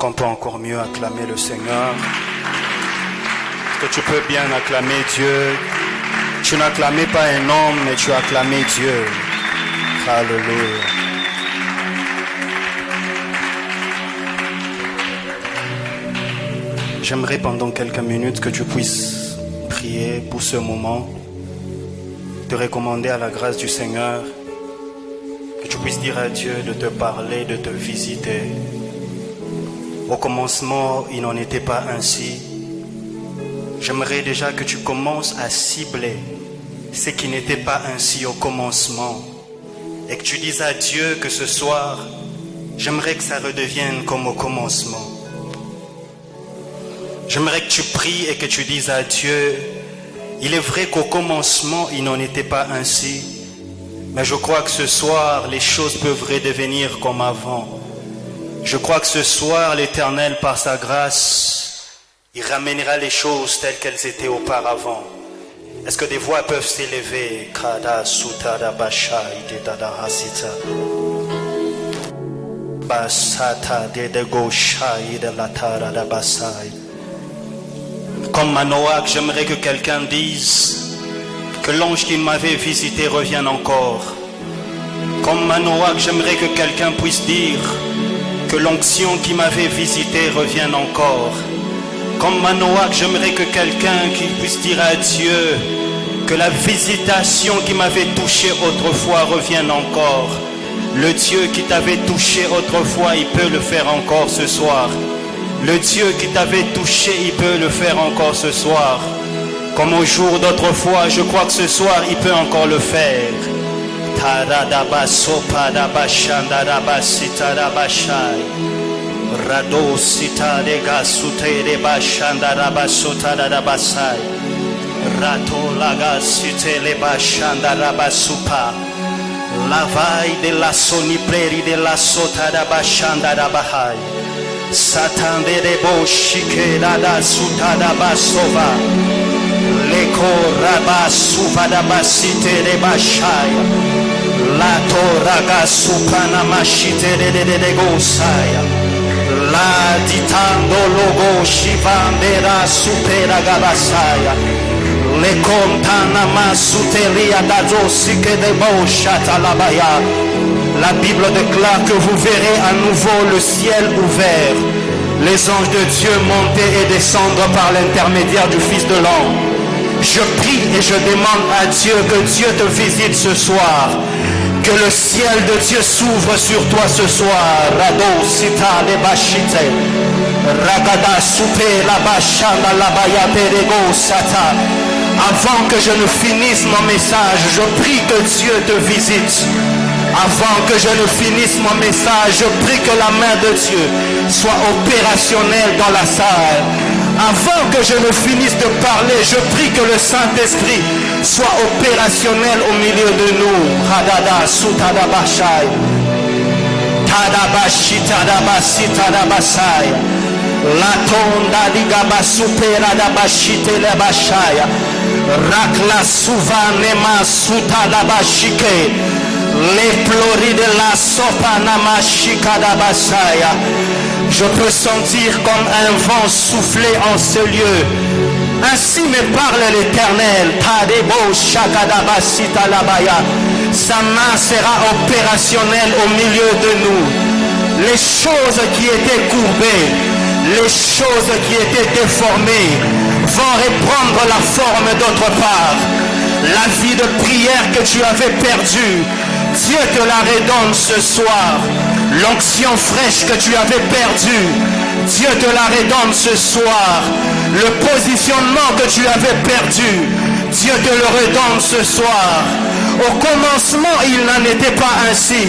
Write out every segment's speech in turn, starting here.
qu'on peut encore mieux acclamer le Seigneur? Est-ce que tu peux bien acclamer Dieu? Tu n'acclamais pas un homme, mais tu as acclamé Dieu. Alléluia. J'aimerais pendant quelques minutes que tu puisses prier pour ce moment, te recommander à la grâce du Seigneur, que tu puisses dire à Dieu de te parler, de te visiter. Au commencement, il n'en était pas ainsi. J'aimerais déjà que tu commences à cibler ce qui n'était pas ainsi au commencement et que tu dises à Dieu que ce soir, j'aimerais que ça redevienne comme au commencement. J'aimerais que tu pries et que tu dises à Dieu, il est vrai qu'au commencement, il n'en était pas ainsi, mais je crois que ce soir, les choses peuvent redevenir comme avant. Je crois que ce soir, l'Éternel, par sa grâce, il ramènera les choses telles qu'elles étaient auparavant. Est-ce que des voix peuvent s'élever? Kada sutada bashai de dada hasita. Basata de goshai de la tara da basai. Comme Manoach, j'aimerais que quelqu'un dise que l'ange qui m'avait visité revienne encore. Comme Manoach, j'aimerais que quelqu'un puisse dire que l'onction qui m'avait visité revienne encore. Comme Manoach, j'aimerais que quelqu'un qui puisse dire à Dieu que la visitation qui m'avait touché autrefois revienne encore. Le Dieu qui t'avait touché autrefois, il peut le faire encore ce soir. Le Dieu qui t'avait touché, il peut le faire encore ce soir. Comme au jour d'autrefois, je crois que ce soir, il peut encore le faire. Rado sita de gasute de bashanda rabasota da basai. Rato laga site le bashanda rabasupa. La vai de la sonipreri de la sota da bashanda da bahai. Satan de boshike da suta da basova. Leko rabasuva da basite de bashai. La toraga supana mashite de gosaya. La ditando logo shivandera supera gabasaya. Le contana masuteria da dosike de boshata labaya. La Bible déclare que vous verrez à nouveau le ciel ouvert, les anges de Dieu monter et descendre par l'intermédiaire du Fils de l'homme. Je prie et je demande à Dieu que Dieu te visite ce soir. Que le ciel de Dieu s'ouvre sur toi ce soir. Rado sita de bashite. Ragada soupe la bashanda la bayate de go sata. Avant que je ne finisse mon message, je prie que Dieu te visite. Avant que je ne finisse mon message, je prie que la main de Dieu soit opérationnelle dans la salle. Avant que je ne finisse de parler, je prie que le Saint-Esprit soit opérationnel au milieu de nous. Hadada sutada bashai. Tadabashita dabasita dabasai. La tonda digaba supera dabashite la bashaya. Rakla suvanema sutada bashike. Les pleuris de la sopa namashika dabasaya. Je peux sentir comme un vent souffler en ce lieu. Ainsi me parle l'Éternel. Tadebo shakadabasita labaya. Sa main sera opérationnelle au milieu de nous. Les choses qui étaient courbées, les choses qui étaient déformées vont reprendre la forme d'autre part. La vie de prière que tu avais perdue, Dieu te la redonne ce soir. L'onction fraîche que tu avais perdue, Dieu te la redonne ce soir. Le positionnement que tu avais perdu, Dieu te le redonne ce soir. Au commencement, il n'en était pas ainsi.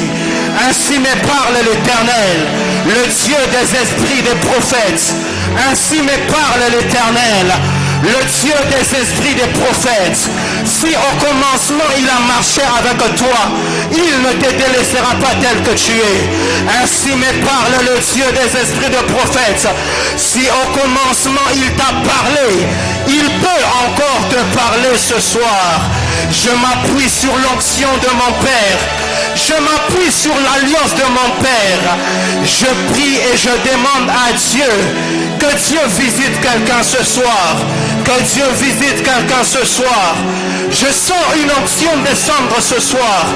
Ainsi me parle l'Éternel, le Dieu des esprits des prophètes. Ainsi me parle l'Éternel, le Dieu des esprits des prophètes. Si au commencement il a marché avec toi, il ne te délaissera pas tel que tu es. Ainsi me parle le Dieu des esprits des prophètes. Si au commencement il t'a parlé, il peut encore te parler ce soir. Je m'appuie sur l'onction de mon Père Je m'appuie sur l'alliance de mon Père. Je prie et je demande à Dieu que Dieu visite quelqu'un ce soir. Que Dieu visite quelqu'un ce soir. Je sens une onction descendre ce soir.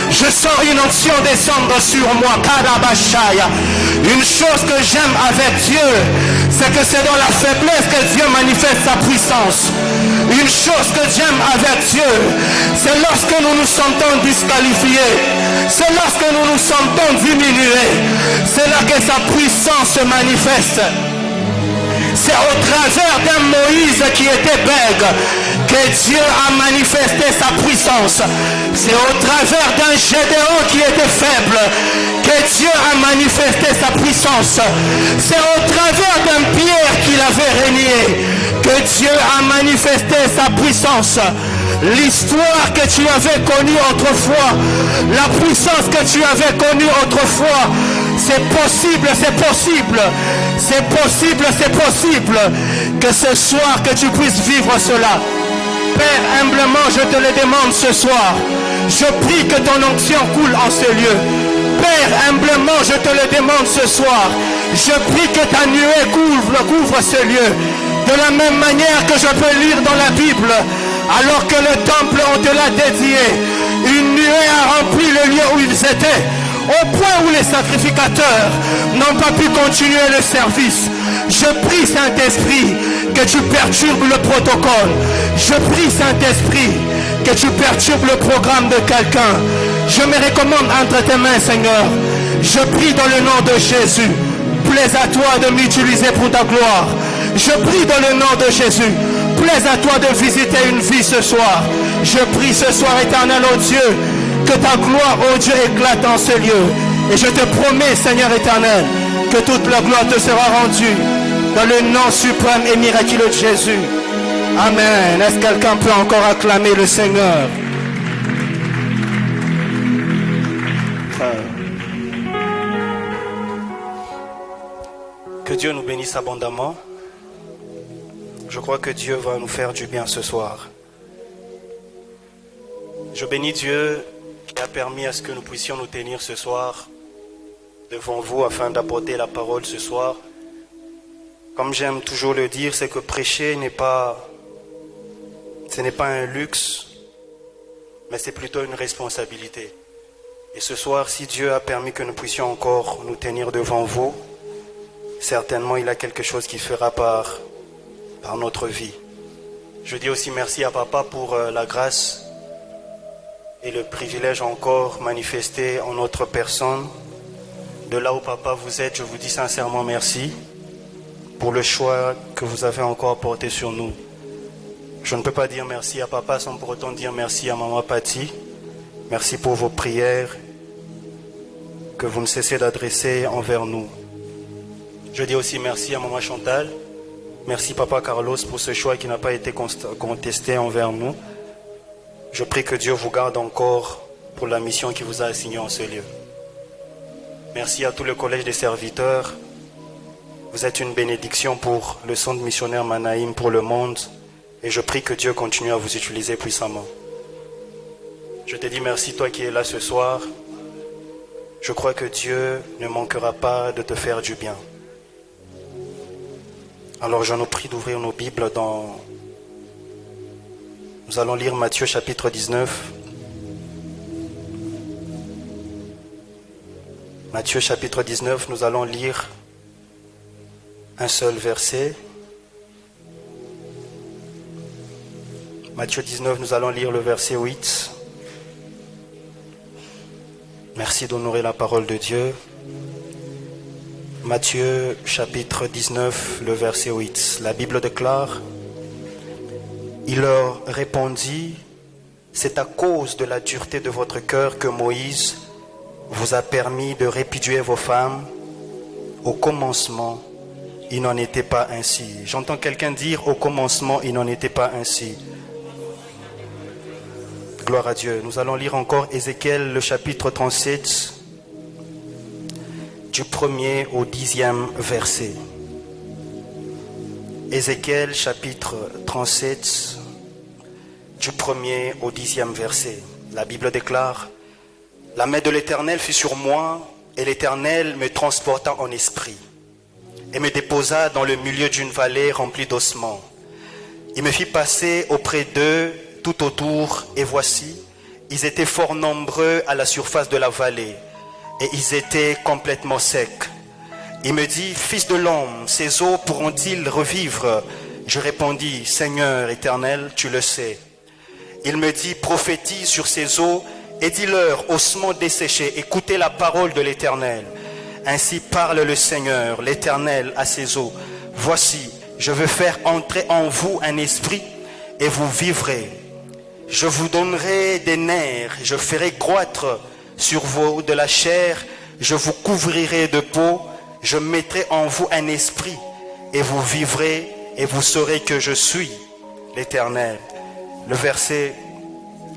Je sens une onction descendre sur moi. Karabashaya. Une chose que j'aime avec Dieu, c'est que c'est dans la faiblesse que Dieu manifeste sa puissance. Une chose que j'aime avec Dieu, c'est lorsque nous nous sentons disqualifiés. C'est lorsque nous nous sentons diminués. C'est là que sa puissance se manifeste. C'est au travers d'un Moïse qui était bègue que Dieu a manifesté sa puissance. C'est au travers d'un Gédéon qui était faible que Dieu a manifesté sa puissance. C'est au travers d'un Pierre qu'il avait régné que Dieu a manifesté sa puissance. L'histoire que tu avais connue autrefois, la puissance que tu avais connue autrefois, c'est possible, c'est possible, c'est possible, c'est possible que ce soir que tu puisses vivre cela. Père, humblement, je te le demande ce soir. Je prie que ton onction coule en ce lieu. Père, humblement, je te le demande ce soir. Je prie que ta nuée couvre ce lieu. De la même manière que je peux lire dans la Bible, alors que le temple, on te l'a dédié, une nuée a rempli le lieu où ils étaient, au point où les sacrificateurs n'ont pas pu continuer le service. Je prie, Saint-Esprit, que tu perturbes le protocole. Je prie, Saint-Esprit, que tu perturbes le programme de quelqu'un. Je me recommande entre tes mains, Seigneur. Je prie dans le nom de Jésus. Plaise à toi de m'utiliser pour ta gloire. Je prie dans le nom de Jésus. Plaise à toi de visiter une vie ce soir. Je prie ce soir, éternel, oh Dieu, que ta gloire, oh Dieu, éclate en ce lieu. Et je te promets, Seigneur éternel, que toute la gloire te sera rendue dans le nom suprême et miraculeux de Jésus. Amen. Est-ce que quelqu'un peut encore acclamer le Seigneur? Que Dieu nous bénisse abondamment. Je crois que Dieu va nous faire du bien ce soir. Je bénis Dieu qui a permis à ce que nous puissions nous tenir ce soir devant vous afin d'apporter la parole ce soir. Comme j'aime toujours le dire, c'est que prêcher ce n'est pas un luxe, mais c'est plutôt une responsabilité. Et ce soir, si Dieu a permis que nous puissions encore nous tenir devant vous, certainement il a quelque chose qui fera par notre vie. Je dis aussi merci à Papa pour la grâce et le privilège encore manifesté en notre personne. De là où Papa vous êtes, je vous dis sincèrement merci pour le choix que vous avez encore porté sur nous. Je ne peux pas dire merci à Papa sans pour autant dire merci à Maman Patty. Merci pour vos prières que vous ne cessez d'adresser envers nous. Je dis aussi merci à Maman Chantal. Merci Papa Carlos pour ce choix qui n'a pas été contesté envers nous. Je prie que Dieu vous garde encore pour la mission qui vous a assignée en ce lieu. Merci à tout le collège des serviteurs. Vous êtes une bénédiction pour le centre missionnaire Manaïm pour le monde. Et je prie que Dieu continue à vous utiliser puissamment. Je te dis merci toi qui es là ce soir. Je crois que Dieu ne manquera pas de te faire du bien. Alors je nous prie d'ouvrir nos Bibles dans... Nous allons lire Matthieu chapitre 19. Matthieu chapitre 19, nous allons lire un seul verset. Matthieu 19, nous allons lire le verset 8. Merci d'honorer la parole de Dieu. Matthieu chapitre 19, le verset 8. La Bible déclare: Il leur répondit, c'est à cause de la dureté de votre cœur que Moïse vous a permis de répudier vos femmes. Au commencement, il n'en était pas ainsi. J'entends quelqu'un dire, au commencement, il n'en était pas ainsi. Gloire à Dieu. Nous allons lire encore Ézéchiel, le chapitre 37, du 1er au 10e verset. Ézéchiel, chapitre 37, du 1er au 10e verset. La Bible déclare: La main de l'Éternel fut sur moi, et l'Éternel me transporta en esprit, et me déposa dans le milieu d'une vallée remplie d'ossements. Il me fit passer auprès d'eux tout autour, et voici, ils étaient fort nombreux à la surface de la vallée, et ils étaient complètement secs. Il me dit, fils de l'homme, ces eaux pourront-ils revivre? Je répondis, Seigneur éternel, tu le sais. Il me dit, prophétise sur ces eaux et dis-leur, ossements desséchés, écoutez la parole de l'Éternel. Ainsi parle le Seigneur, l'Éternel, à ces eaux. Voici, je veux faire entrer en vous un esprit et vous vivrez. Je vous donnerai des nerfs, je ferai croître sur vous de la chair, je vous couvrirai de peau, je mettrai en vous un esprit et vous vivrez et vous saurez que je suis l'Éternel. Le verset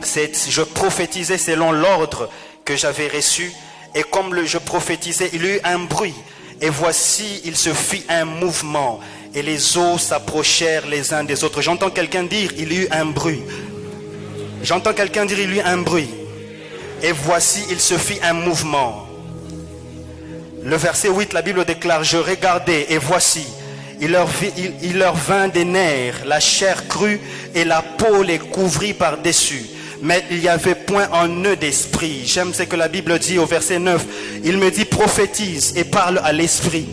7, je prophétisais selon l'ordre que j'avais reçu, et comme je prophétisais, il y eut un bruit, et voici, il se fit un mouvement, et les eaux s'approchèrent les uns des autres. J'entends quelqu'un dire, il y eut un bruit. J'entends quelqu'un dire, il y eut un bruit. Et voici, il se fit un mouvement. Le verset 8, la Bible déclare, je regardais, et voici, il leur vint des nerfs, la chair crue, et la peau les couvrit par-dessus. Mais il n'y avait point en eux d'esprit. J'aime ce que la Bible dit au verset 9. Il me dit, prophétise et parle à l'esprit.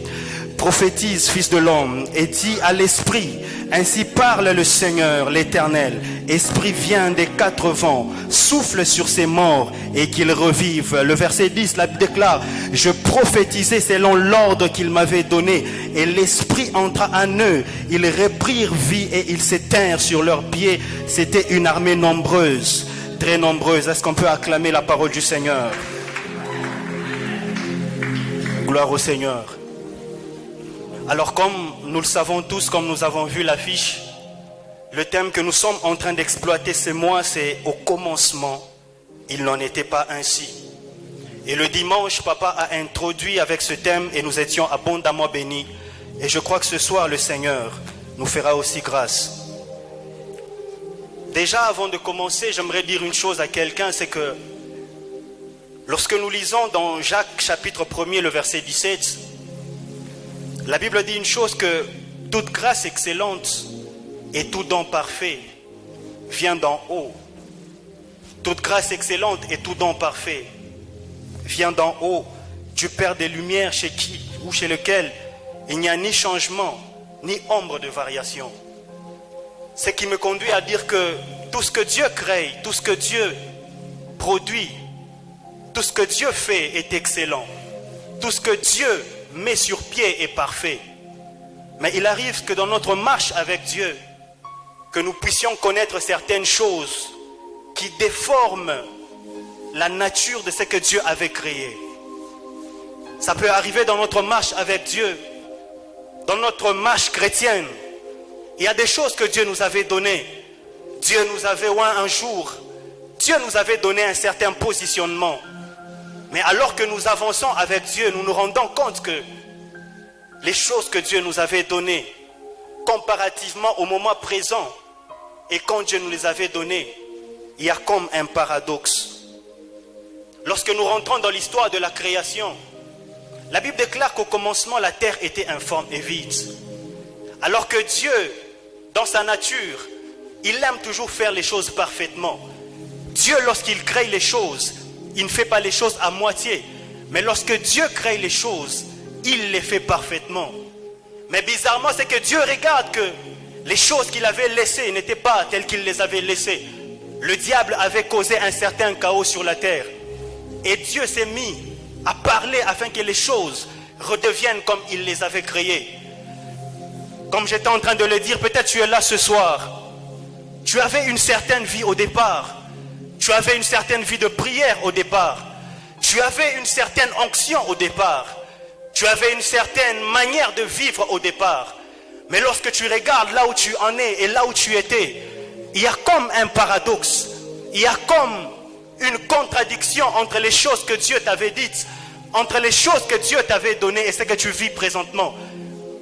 Prophétise, fils de l'homme, et dis à l'esprit, ainsi parle le Seigneur, l'Éternel. Esprit vient des quatre vents, souffle sur ces morts et qu'ils revivent. Le verset 10, la Bible déclare, je prophétisais selon l'ordre qu'il m'avait donné, et l'esprit entra en eux. Ils reprirent vie et ils s'éteignirent sur leurs pieds. C'était une armée nombreuse, très nombreuse. Est-ce qu'on peut acclamer la parole du Seigneur? Gloire au Seigneur. Alors comme nous le savons tous, comme nous avons vu l'affiche, le thème que nous sommes en train d'exploiter ce mois, c'est au commencement, il n'en était pas ainsi. Et le dimanche, papa a introduit avec ce thème et nous étions abondamment bénis. Et je crois que ce soir, le Seigneur nous fera aussi grâce. Déjà, avant de commencer, j'aimerais dire une chose à quelqu'un, c'est que lorsque nous lisons dans Jacques chapitre 1er, le verset 17, la Bible dit une chose, que toute grâce excellente et tout don parfait vient d'en haut. Toute grâce excellente et tout don parfait vient d'en haut, du Père des Lumières, chez qui ou chez lequel il n'y a ni changement, ni ombre de variation. Ce qui me conduit à dire que tout ce que Dieu crée, tout ce que Dieu produit, tout ce que Dieu fait est excellent. Tout ce que Dieu met sur pied est parfait. Mais il arrive que dans notre marche avec Dieu, que nous puissions connaître certaines choses qui déforment la nature de ce que Dieu avait créé. Ça peut arriver dans notre marche avec Dieu, dans notre marche chrétienne. Il y a des choses que Dieu nous avait données. Dieu nous avait un jour, Dieu nous avait donné un certain positionnement. Mais alors que nous avançons avec Dieu, nous nous rendons compte que les choses que Dieu nous avait données, comparativement au moment présent, et quand Dieu nous les avait données, il y a comme un paradoxe. Lorsque nous rentrons dans l'histoire de la création, la Bible déclare qu'au commencement, la terre était informe et vide. Alors que Dieu, dans sa nature, il aime toujours faire les choses parfaitement. Dieu, lorsqu'il crée les choses, il ne fait pas les choses à moitié. Mais lorsque Dieu crée les choses, il les fait parfaitement. Mais bizarrement, c'est que Dieu regarde que les choses qu'il avait laissées n'étaient pas telles qu'il les avait laissées. Le diable avait causé un certain chaos sur la terre. Et Dieu s'est mis à parler afin que les choses redeviennent comme il les avait créées. Comme j'étais en train de le dire, peut-être tu es là ce soir. Tu avais une certaine vie au départ. Tu avais une certaine vie de prière au départ. Tu avais une certaine onction au départ. Tu avais une certaine manière de vivre au départ. Mais lorsque tu regardes là où tu en es et là où tu étais, il y a comme un paradoxe. Il y a comme une contradiction entre les choses que Dieu t'avait dites, entre les choses que Dieu t'avait données et ce que tu vis présentement.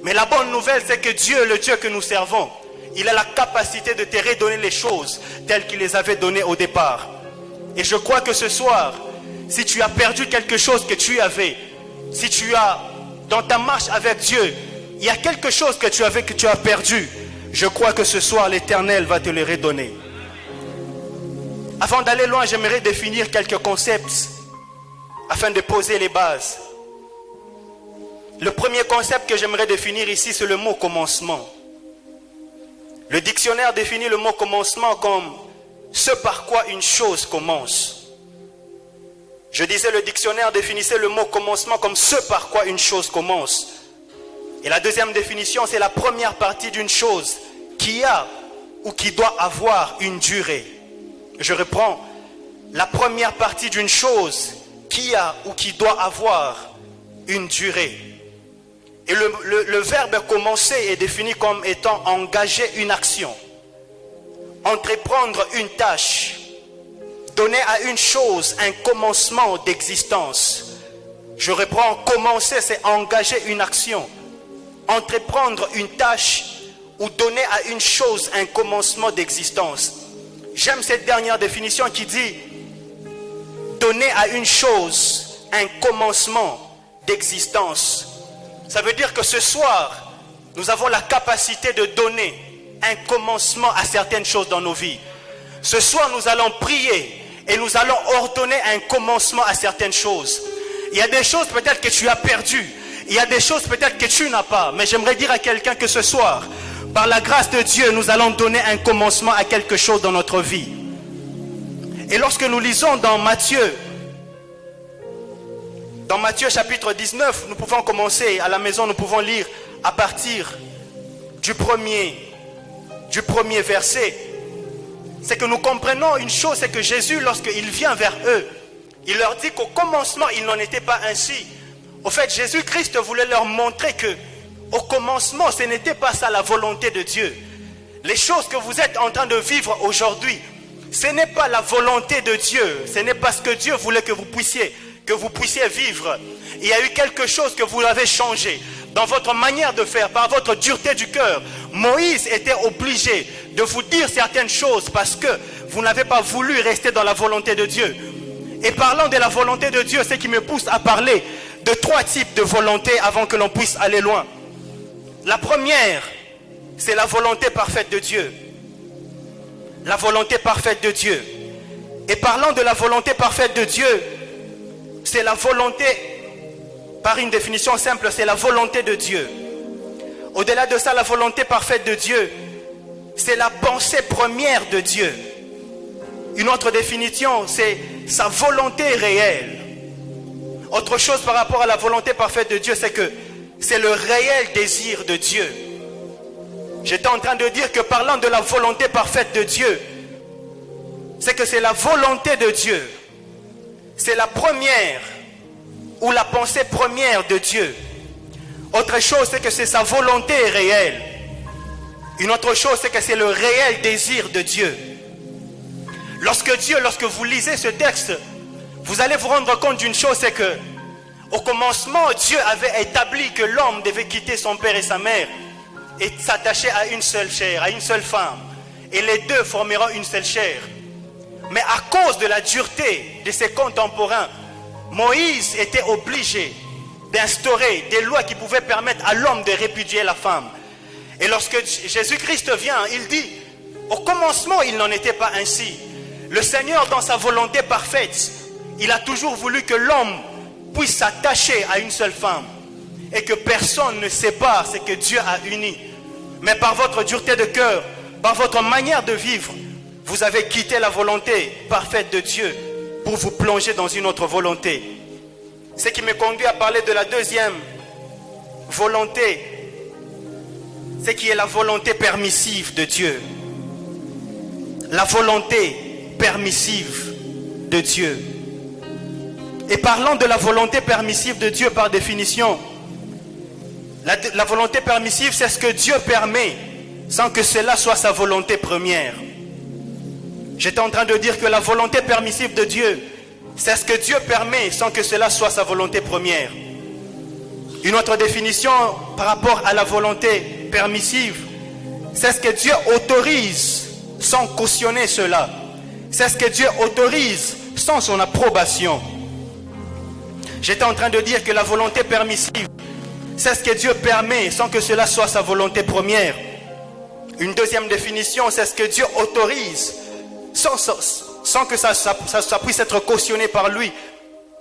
Mais la bonne nouvelle, c'est que Dieu, le Dieu que nous servons, il a la capacité de te redonner les choses telles qu'il les avait données au départ. Et je crois que ce soir, si tu as perdu quelque chose que tu avais, si tu as, dans ta marche avec Dieu, il y a quelque chose que tu avais que tu as perdu, je crois que ce soir l'Éternel va te le redonner. Avant d'aller loin, j'aimerais définir quelques concepts afin de poser les bases. Le premier concept que j'aimerais définir ici, c'est le mot commencement. Le dictionnaire définit le mot commencement comme ce par quoi une chose commence. Je disais, le dictionnaire définissait le mot commencement comme ce par quoi une chose commence. Et la deuxième définition, c'est la première partie d'une chose qui a ou qui doit avoir une durée. Je reprends, la première partie d'une chose qui a ou qui doit avoir une durée. Et le verbe commencer est défini comme étant engager une action, entreprendre une tâche, donner à une chose un commencement d'existence. Je reprends, commencer, c'est engager une action, entreprendre une tâche ou donner à une chose un commencement d'existence. J'aime cette dernière définition qui dit donner à une chose un commencement d'existence. Ça veut dire que ce soir, nous avons la capacité de donner un commencement à certaines choses dans nos vies. Ce soir, nous allons prier et nous allons ordonner un commencement à certaines choses. Il y a des choses peut-être que tu as perdues. Il y a des choses peut-être que tu n'as pas. Mais j'aimerais dire à quelqu'un que ce soir, par la grâce de Dieu, nous allons donner un commencement à quelque chose dans notre vie. Et lorsque nous lisons dans Matthieu chapitre 19, nous pouvons commencer à la maison, nous pouvons lire à partir du premier verset. C'est que nous comprenons une chose, c'est que Jésus, lorsqu'il vient vers eux, il leur dit qu'au commencement, il n'en était pas ainsi. Au fait, Jésus-Christ voulait leur montrer que au commencement, ce n'était pas ça la volonté de Dieu. Les choses que vous êtes en train de vivre aujourd'hui, ce n'est pas la volonté de Dieu. Ce n'est pas ce que Dieu voulait que vous puissiez vivre. Il y a eu quelque chose que vous avez changé dans votre manière de faire, par votre dureté du cœur. Moïse était obligé de vous dire certaines choses parce que vous n'avez pas voulu rester dans la volonté de Dieu. Et parlant de la volonté de Dieu, c'est qui me pousse à parler de 3 types de volonté avant que l'on puisse aller loin. La première, c'est la volonté parfaite de Dieu. La volonté parfaite de Dieu. Et parlant de la volonté parfaite de Dieu, c'est la volonté, par une définition simple, c'est la volonté de Dieu. Au-delà de ça, la volonté parfaite de Dieu, c'est la pensée première de Dieu. Une autre définition, c'est sa volonté réelle. Autre chose par rapport à la volonté parfaite de Dieu, c'est que c'est le réel désir de Dieu. J'étais en train de dire que parlant de la volonté parfaite de Dieu, c'est que c'est la volonté de Dieu. C'est la première ou la pensée première de Dieu. Autre chose, c'est que c'est sa volonté réelle. Une autre chose, c'est que c'est le réel désir de Dieu. Lorsque vous lisez ce texte, vous allez vous rendre compte d'une chose, c'est que au commencement, Dieu avait établi que l'homme devait quitter son père et sa mère et s'attacher à une seule chair, à une seule femme. Et les deux formeront une seule chair. Mais à cause de la dureté de ses contemporains, Moïse était obligé d'instaurer des lois qui pouvaient permettre à l'homme de répudier la femme. Et lorsque Jésus-Christ vient, il dit, au commencement, il n'en était pas ainsi. Le Seigneur, dans sa volonté parfaite, il a toujours voulu que l'homme puisse s'attacher à une seule femme et que personne ne sépare ce que Dieu a uni. Mais par votre dureté de cœur, par votre manière de vivre, vous avez quitté la volonté parfaite de Dieu pour vous plonger dans une autre volonté. Ce qui me conduit à parler de la deuxième volonté, c'est qui est la volonté permissive de Dieu. La volonté permissive de Dieu. Et parlant de la volonté permissive de Dieu par définition, la volonté permissive, c'est ce que Dieu permet sans que cela soit sa volonté première. J'étais en train de dire que la volonté permissive de Dieu, c'est ce que Dieu permet sans que cela soit sa volonté première. Une autre définition par rapport à la volonté permissive, c'est ce que Dieu autorise sans cautionner cela. C'est ce que Dieu autorise sans son approbation. J'étais en train de dire que la volonté permissive, c'est ce que Dieu permet sans que cela soit sa volonté première. Une deuxième définition, c'est ce que Dieu autorise sans que ça puisse être cautionné par lui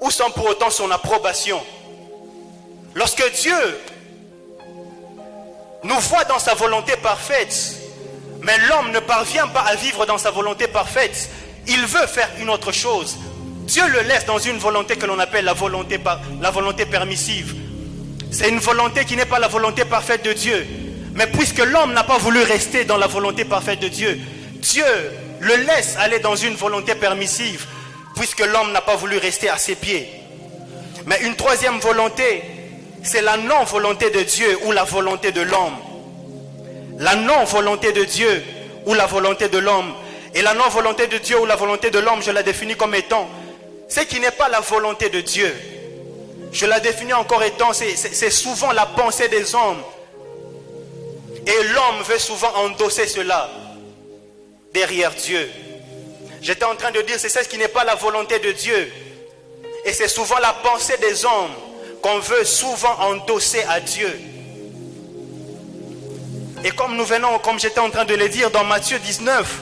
ou sans pour autant son approbation. Lorsque Dieu nous voit dans sa volonté parfaite, mais l'homme ne parvient pas à vivre dans sa volonté parfaite, il veut faire une autre chose. Dieu le laisse dans une volonté que l'on appelle la volonté permissive. C'est une volonté qui n'est pas la volonté parfaite de Dieu. Mais puisque l'homme n'a pas voulu rester dans la volonté parfaite de Dieu, Dieu le laisse aller dans une volonté permissive, puisque l'homme n'a pas voulu rester à ses pieds. Mais une troisième volonté, c'est la non-volonté de Dieu ou la volonté de l'homme. La non-volonté de Dieu ou la volonté de l'homme. Et la non-volonté de Dieu ou la volonté de l'homme, je la définis comme étant ce qui n'est pas la volonté de Dieu. Je la définis encore étant, c'est souvent la pensée des hommes. Et l'homme veut souvent endosser cela derrière Dieu. J'étais en train de dire, c'est ce qui n'est pas la volonté de Dieu. Et c'est souvent la pensée des hommes qu'on veut souvent endosser à Dieu. Et comme j'étais en train de le dire dans Matthieu 19,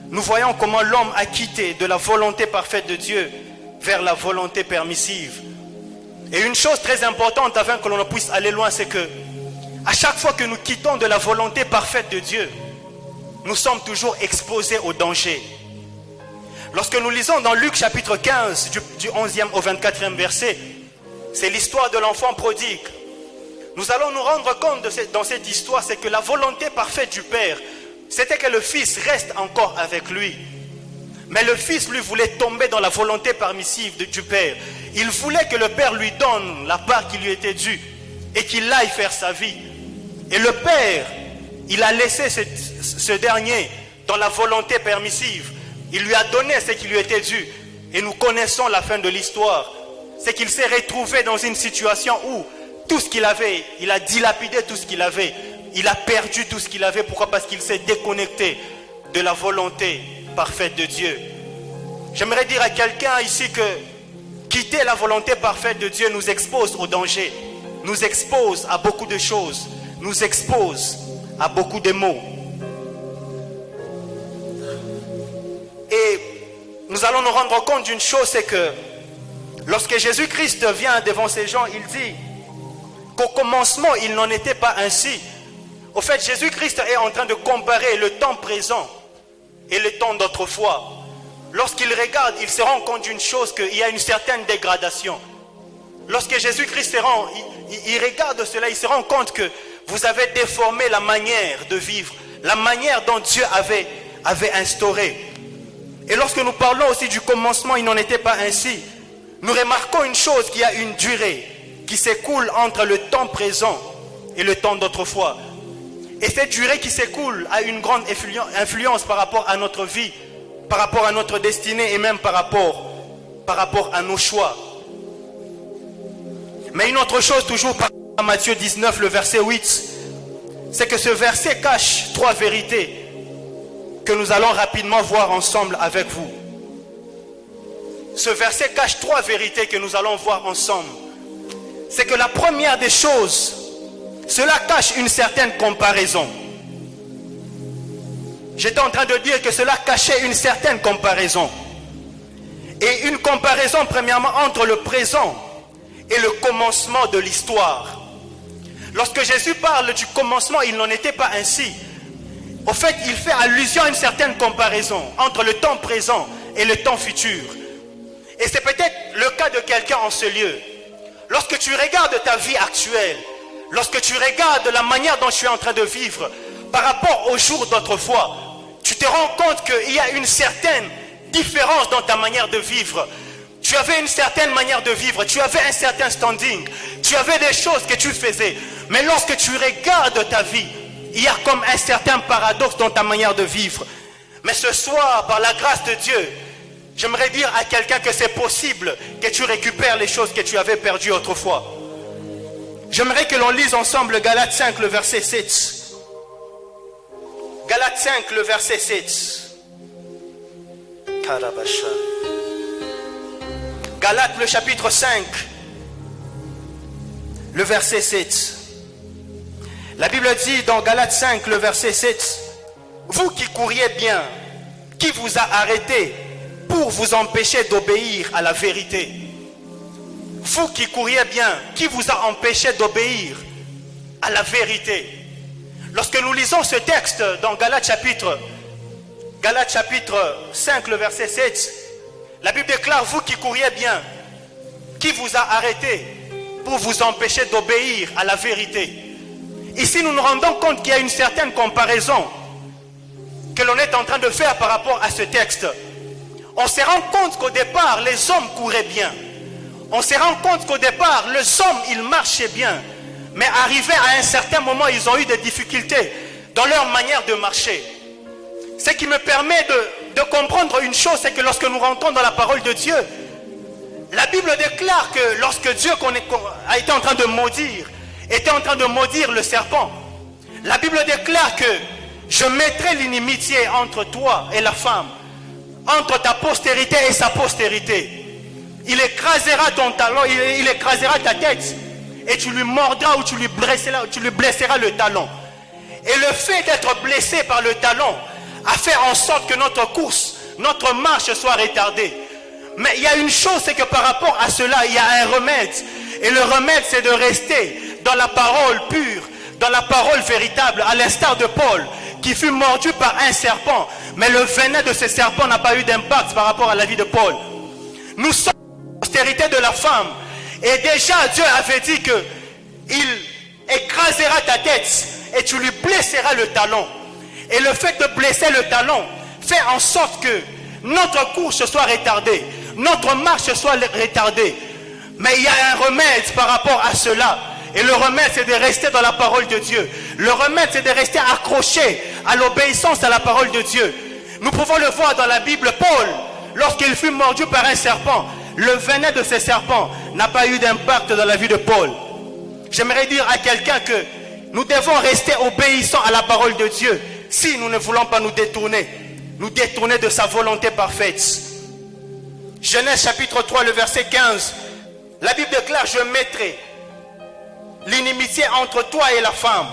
nous voyons comment l'homme a quitté de la volonté parfaite de Dieu vers la volonté permissive. Et une chose très importante afin que l'on puisse aller loin, c'est que à chaque fois que nous quittons de la volonté parfaite de Dieu, nous sommes toujours exposés au danger. Lorsque nous lisons dans Luc chapitre 15, du 11e au 24e verset, c'est l'histoire de l'enfant prodigue. Nous allons nous rendre compte dans cette histoire, c'est que la volonté parfaite du Père, c'était que le Fils reste encore avec lui. Mais le Fils, lui, voulait tomber dans la volonté permissive du Père. Il voulait que le Père lui donne la part qui lui était due et qu'il aille faire sa vie. Et le Père, il a laissé ce dernier dans la volonté permissive. Il lui a donné ce qui lui était dû. Et nous connaissons la fin de l'histoire. C'est qu'il s'est retrouvé dans une situation où tout ce qu'il avait, il a dilapidé tout ce qu'il avait. Il a perdu tout ce qu'il avait. Pourquoi? Parce qu'il s'est déconnecté de la volonté parfaite de Dieu. J'aimerais dire à quelqu'un ici que quitter la volonté parfaite de Dieu nous expose au danger, nous expose à beaucoup de choses, nous expose à beaucoup de maux. Et nous allons nous rendre compte d'une chose, c'est que lorsque Jésus-Christ vient devant ces gens, il dit qu'au commencement, il n'en était pas ainsi. Au fait, Jésus-Christ est en train de comparer le temps présent et le temps d'autrefois. Lorsqu'il regarde, il se rend compte d'une chose, qu'il y a une certaine dégradation. Lorsque Jésus-Christ il regarde cela, il se rend compte que vous avez déformé la manière de vivre, la manière dont Dieu avait instauré. Et lorsque nous parlons aussi du commencement, il n'en était pas ainsi. Nous remarquons une chose, qu'il y a une durée qui s'écoule entre le temps présent et le temps d'autrefois. Et cette durée qui s'écoule a une grande influence par rapport à notre vie, par rapport à notre destinée et même par rapport à nos choix. Mais une autre chose, toujours par rapport à Matthieu 19, le verset 8, c'est que ce verset cache 3 vérités que nous allons rapidement voir ensemble avec vous. Ce verset cache 3 vérités que nous allons voir ensemble. C'est que la première des choses, cela cache une certaine comparaison. J'étais en train de dire que cela cachait une certaine comparaison. Et une comparaison premièrement entre le présent et le commencement de l'histoire. Lorsque Jésus parle du commencement, il n'en était pas ainsi. Au fait, il fait allusion à une certaine comparaison entre le temps présent et le temps futur. Et c'est peut-être le cas de quelqu'un en ce lieu. Lorsque tu regardes ta vie actuelle, lorsque tu regardes la manière dont tu es en train de vivre par rapport au jour d'autrefois, tu te rends compte qu'il y a une certaine différence dans ta manière de vivre. Tu avais une certaine manière de vivre, tu avais un certain standing, tu avais des choses que tu faisais. Mais lorsque tu regardes ta vie, il y a comme un certain paradoxe dans ta manière de vivre. Mais ce soir, par la grâce de Dieu, j'aimerais dire à quelqu'un que c'est possible que tu récupères les choses que tu avais perdues autrefois. J'aimerais que l'on lise ensemble Galates 5, le verset 7. Galates 5, le verset 7. Galates, le chapitre 5, le verset 7. La Bible dit dans Galates 5, le verset 7, « Vous qui couriez bien, qui vous a arrêté pour vous empêcher d'obéir à la vérité? » Vous qui couriez bien, qui vous a empêché d'obéir à la vérité? Lorsque nous lisons ce texte dans Galates chapitre 5, le verset 7, la Bible déclare, vous qui couriez bien, qui vous a arrêté pour vous empêcher d'obéir à la vérité? Ici, nous nous rendons compte qu'il y a une certaine comparaison que l'on est en train de faire par rapport à ce texte. On se rend compte qu'au départ, les hommes couraient bien. On se rend compte qu'au départ, les hommes, ils marchaient bien. Mais arrivé à un certain moment, ils ont eu des difficultés dans leur manière de marcher. Ce qui me permet de comprendre une chose, c'est que lorsque nous rentrons dans la parole de Dieu, la Bible déclare que lorsque Dieu a été en train de maudire le serpent, la Bible déclare que je mettrai l'inimitié entre toi et la femme, entre ta postérité et sa postérité. Il écrasera ton talon, il écrasera ta tête, et tu lui mordras ou tu lui blesseras le talon. Et le fait d'être blessé par le talon a fait en sorte que notre course, notre marche soit retardée. Mais il y a une chose, c'est que par rapport à cela, il y a un remède. Et le remède, c'est de rester dans la parole pure, dans la parole véritable, à l'instar de Paul, qui fut mordu par un serpent. Mais le venin de ce serpent n'a pas eu d'impact par rapport à la vie de Paul. Nous sommes la postérité de la femme. Et déjà, Dieu avait dit que il écrasera ta tête et tu lui blesseras le talon. Et le fait de blesser le talon fait en sorte que notre course soit retardée, notre marche soit retardée. Mais il y a un remède par rapport à cela. Et le remède, c'est de rester dans la parole de Dieu. Le remède, c'est de rester accroché à l'obéissance à la parole de Dieu. Nous pouvons le voir dans la Bible. Paul, lorsqu'il fut mordu par un serpent, le venin de ce serpent n'a pas eu d'impact dans la vie de Paul. J'aimerais dire à quelqu'un que nous devons rester obéissants à la parole de Dieu si nous ne voulons pas nous détourner de sa volonté parfaite. Genèse chapitre 3, le verset 15. La Bible déclare, je mettrai l'inimitié entre toi et la femme,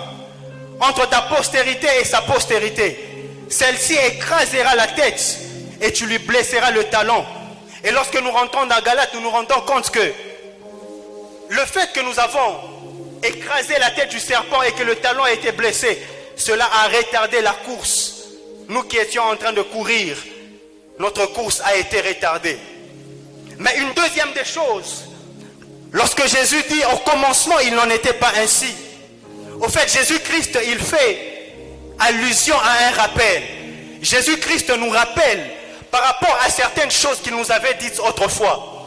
entre ta postérité et sa postérité. Celle-ci écrasera la tête et tu lui blesseras le talon. Et lorsque nous rentrons dans Galates, nous nous rendons compte que le fait que nous avons écrasé la tête du serpent et que le talon a été blessé, cela a retardé la course. Nous qui étions en train de courir, notre course a été retardée. Mais une deuxième des choses, lorsque Jésus dit au commencement, il n'en était pas ainsi. Au fait, Jésus-Christ, il fait allusion à un rappel. Jésus-Christ nous rappelle par rapport à certaines choses qu'il nous avait dites autrefois.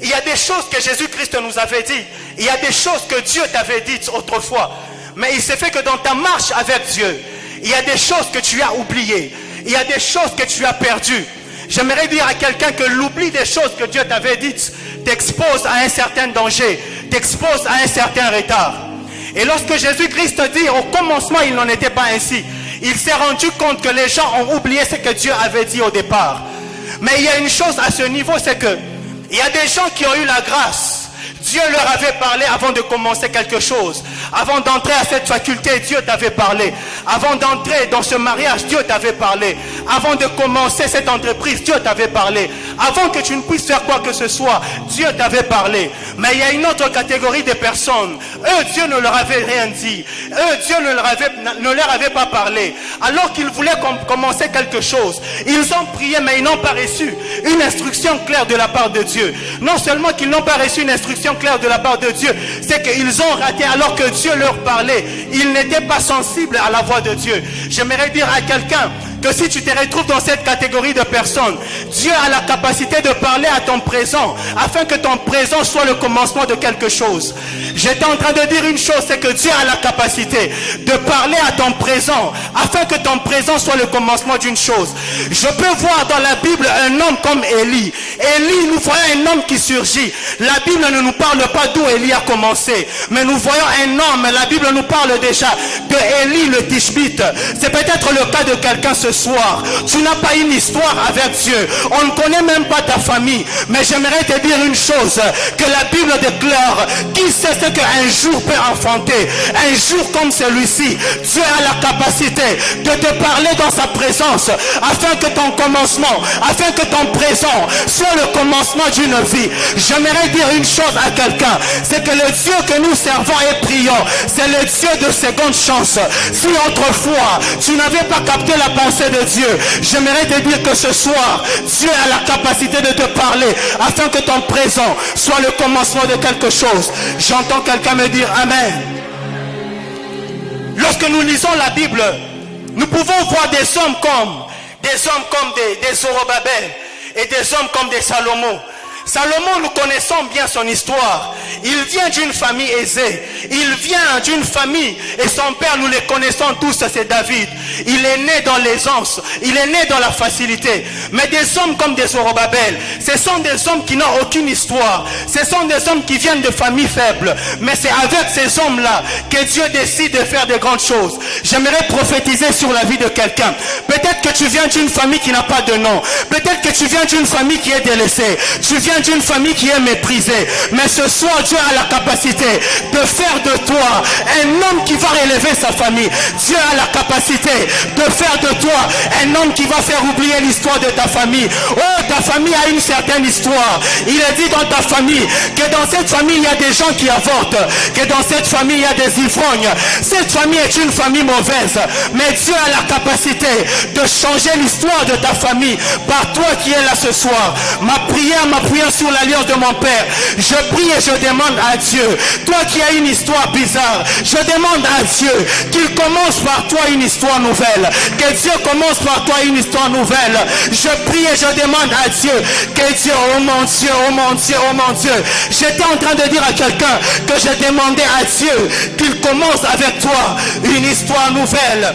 Il y a des choses que Jésus-Christ nous avait dit. Il y a des choses que Dieu t'avait dites autrefois. Mais il s'est fait que dans ta marche avec Dieu, il y a des choses que tu as oubliées. Il y a des choses que tu as perdues. J'aimerais dire à quelqu'un que l'oubli des choses que Dieu t'avait dites t'expose à un certain danger, t'expose à un certain retard. Et lorsque Jésus-Christ dit au commencement il n'en était pas ainsi, il s'est rendu compte que les gens ont oublié ce que Dieu avait dit au départ. Mais il y a une chose à ce niveau, c'est que il y a des gens qui ont eu la grâce. Dieu leur avait parlé avant de commencer quelque chose. Avant d'entrer à cette faculté, Dieu t'avait parlé. Avant d'entrer dans ce mariage, Dieu t'avait parlé. Avant de commencer cette entreprise, Dieu t'avait parlé. Avant que tu ne puisses faire quoi que ce soit, Dieu t'avait parlé. Mais il y a une autre catégorie de personnes. Eux, Dieu ne leur avait rien dit. Eux, Dieu ne leur avait pas parlé. Alors qu'ils voulaient commencer quelque chose, ils ont prié, mais ils n'ont pas reçu une instruction claire de la part de Dieu. Non seulement qu'ils n'ont pas reçu une instruction claire de la part de Dieu, c'est qu'ils ont raté alors que Dieu leur parlait. Ils n'étaient pas sensibles à la voix de Dieu. J'aimerais dire à quelqu'un que si tu te retrouves dans cette catégorie de personnes, Dieu a la capacité de parler à ton présent afin que ton présent soit le commencement de quelque chose. J'étais en train de dire une chose, c'est que Dieu a la capacité de parler à ton présent afin que ton présent soit le commencement d'une chose. Je peux voir dans la Bible un homme comme Élie. Élie, nous voyons un homme qui surgit. La Bible ne nous parle pas d'où Élie a commencé, mais nous voyons un homme, la Bible nous parle déjà de Élie le Tishbite. C'est peut-être le cas de quelqu'un ce ce soir, tu n'as pas une histoire avec Dieu, on ne connaît même pas ta famille, mais j'aimerais te dire une chose, que la Bible déclare, qui sait ce qu'un jour peut enfanter, un jour comme celui-ci, Dieu a la capacité de te parler dans sa présence, afin que ton commencement, afin que ton présent soit le commencement d'une vie. J'aimerais dire une chose à quelqu'un, c'est que le Dieu que nous servons et prions, c'est le Dieu de seconde chance. Si autrefois tu n'avais pas capté la pensée de Dieu, j'aimerais te dire que ce soir, Dieu a la capacité de te parler, afin que ton présent soit le commencement de quelque chose. J'entends quelqu'un me dire Amen. Lorsque nous lisons la Bible, nous pouvons voir des hommes comme des Zorobabel et des hommes comme des Salomon. Salomon, nous connaissons bien son histoire. Il vient d'une famille aisée. Il vient d'une famille, et son père, nous les connaissons tous, c'est David. Il est né dans l'aisance. Il est né dans la facilité. Mais des hommes comme des Zorobabel, ce sont des hommes qui n'ont aucune histoire. Ce sont des hommes qui viennent de familles faibles. Mais c'est avec ces hommes-là que Dieu décide de faire de grandes choses. J'aimerais prophétiser sur la vie de quelqu'un. Peut-être que tu viens d'une famille qui n'a pas de nom. Peut-être que tu viens d'une famille qui est délaissée. Tu viens d'une famille qui est méprisée, mais ce soir Dieu a la capacité de faire de toi un homme qui va relever sa famille. Dieu a la capacité de faire de toi un homme qui va faire oublier l'histoire de ta famille. Oh, ta famille a une certaine histoire. Il est dit dans ta famille que dans cette famille il y a des gens qui avortent, que dans cette famille il y a des ivrognes. Cette famille est une famille mauvaise, mais Dieu a la capacité de changer l'histoire de ta famille par toi qui es là ce soir. Ma prière sur l'alliance de mon Père, je prie et je demande à Dieu, toi qui as une histoire bizarre, je demande à Dieu qu'il commence par toi une histoire nouvelle, que Dieu commence par toi une histoire nouvelle. Je prie et je demande à Dieu que Dieu, oh mon Dieu, oh mon Dieu, oh mon Dieu, j'étais en train de dire à quelqu'un que je demandais à Dieu qu'il commence avec toi une histoire nouvelle.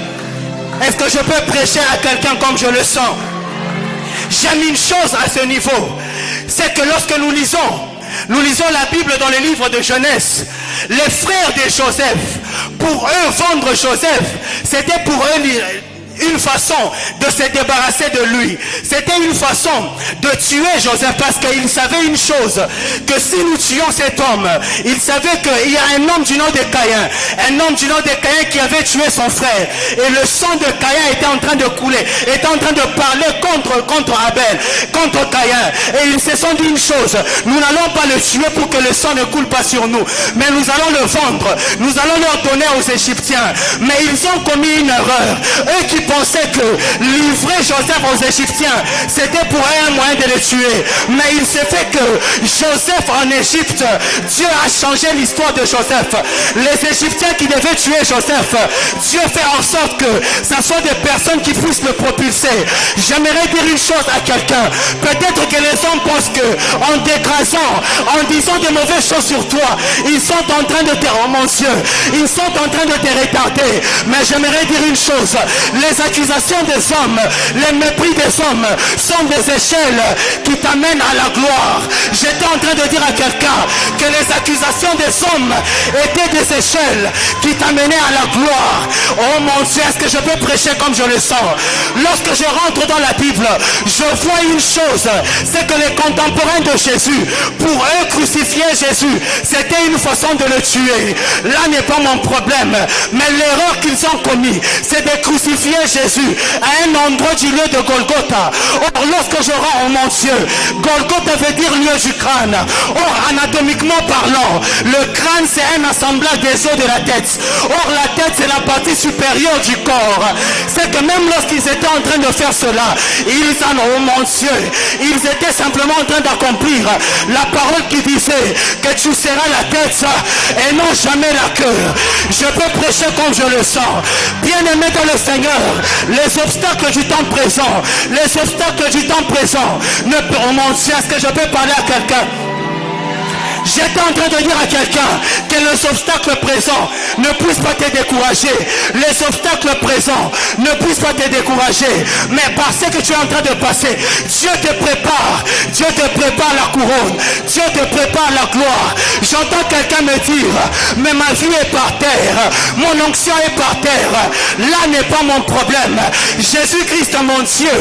Est-ce que je peux prêcher à quelqu'un comme je le sens? J'aime une chose à ce niveau, c'est que lorsque nous lisons la Bible dans le livre de Genèse, les frères de Joseph, pour eux vendre Joseph, c'était pour eux une façon de se débarrasser de lui. C'était une façon de tuer Joseph, parce qu'ils savaient une chose, que si nous tuons cet homme, ils savaient qu'il y a un homme du nom de Caïn, qui avait tué son frère, et le sang de Caïn était en train de couler, était en train de parler contre Abel, contre Caïn, et ils se sont dit une chose, nous n'allons pas le tuer pour que le sang ne coule pas sur nous, mais nous allons le vendre, nous allons le donner aux Égyptiens. Mais ils ont commis une erreur. Eux qui pensaient que livrer Joseph aux Égyptiens, c'était pour un moyen de le tuer. Mais il s'est fait que Joseph en Égypte, Dieu a changé l'histoire de Joseph. Les Égyptiens qui devaient tuer Joseph, Dieu fait en sorte que ça soit des personnes qui puissent le propulser. J'aimerais dire une chose à quelqu'un. Peut-être que les hommes pensent que en t'écrasant, en disant de mauvaises choses sur toi, ils sont en train de te... Oh mon Dieu, ils sont en train de te retarder. Mais j'aimerais dire une chose. Les accusations des hommes, les mépris des hommes sont des échelles qui t'amènent à la gloire. J'étais en train de dire à quelqu'un que les accusations des hommes étaient des échelles qui t'amenaient à la gloire. Oh mon Dieu, est-ce que je peux prêcher comme je le sens? Lorsque je rentre dans la Bible, je vois une chose, c'est que les contemporains de Jésus, pour eux crucifier Jésus, c'était une façon de le tuer. Là n'est pas mon problème, mais l'erreur qu'ils ont commis, c'est de crucifier Jésus à un endroit du lieu de Golgotha. Or, lorsque je rends, oh mon Dieu, Golgotha veut dire lieu du crâne. Or, anatomiquement parlant, le crâne c'est un assemblage des os de la tête. Or, la tête c'est la partie supérieure du corps. C'est que même lorsqu'ils étaient en train de faire cela, ils en ont, oh mon Dieu, ils étaient simplement en train d'accomplir la parole qui disait que tu seras la tête et non jamais la queue. Je peux prêcher comme je le sens. Bien aimé dans le Seigneur, les obstacles du temps présent, oh mon Dieu, est-ce que je peux parler à quelqu'un? J'étais en train de dire à quelqu'un que les obstacles présents ne puissent pas te décourager. Les obstacles présents ne puissent pas te décourager. Mais parce que tu es en train de passer, Dieu te prépare. Dieu te prépare la couronne. Dieu te prépare la gloire. J'entends quelqu'un me dire, mais ma vie est par terre. Mon onction est par terre. Là n'est pas mon problème. Jésus-Christ, mon Dieu,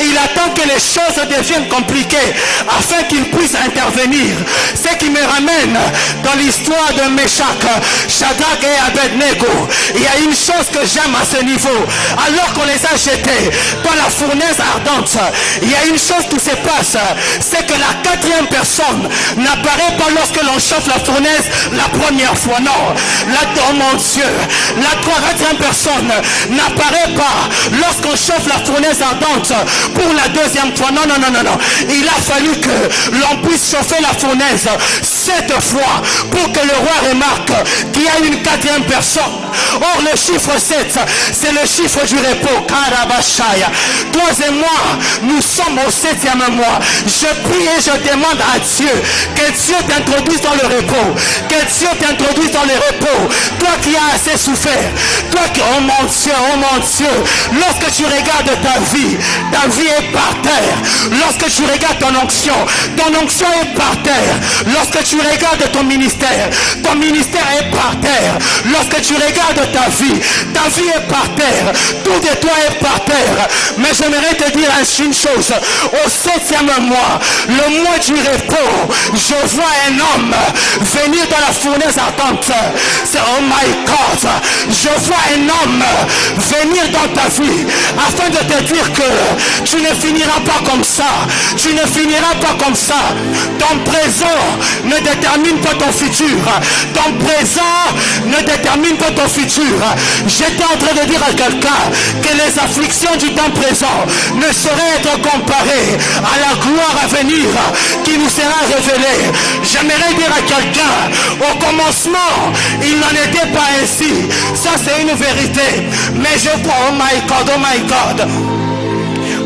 il attend que les choses deviennent compliquées afin qu'il puisse intervenir. Ce qui me ramène dans l'histoire de Meshach, Shadrach et Abednego. Il y a une chose que j'aime à ce niveau. Alors qu'on les a jetés dans la fournaise ardente, il y a une chose qui se passe, c'est que la quatrième personne n'apparaît pas lorsque l'on chauffe la fournaise la première fois. Non, oh mon Dieu, la quatrième personne n'apparaît pas lorsqu'on chauffe la fournaise ardente pour la deuxième fois. Non, non, non, non, non. Il a fallu que l'on puisse chauffer la fournaise 7 fois pour que le roi remarque qu'il y a une quatrième personne. Or le chiffre 7, c'est le chiffre du repos. Karabashaya. Toi et moi, nous sommes au 7e mois. Je prie et je demande à Dieu que Dieu t'introduise dans le repos. Que Dieu t'introduise dans le repos. Toi qui as assez souffert. Toi qui, oh mon Dieu, lorsque tu regardes ta vie est par terre. Lorsque tu regardes ton onction est par terre. Lorsque tu regardes ton ministère est par terre. Lorsque tu regardes ta vie est par terre. Tout de toi est par terre. Mais j'aimerais te dire une chose. Au 7e mois, le mois du repos, je vois un homme venir dans la fournaise ardente. C'est oh my God. Je vois un homme venir dans ta vie afin de te dire que tu ne finiras pas comme ça. Tu ne finiras pas comme ça. Ton présent ne détermine pas ton futur. Ton présent ne détermine pas ton futur. J'étais en train de dire à quelqu'un que les afflictions du temps présent ne sauraient être comparées à la gloire à venir qui nous sera révélée. J'aimerais dire à quelqu'un, au commencement, il n'en était pas ainsi. Ça c'est une vérité. Mais je vois, oh my God, oh my God.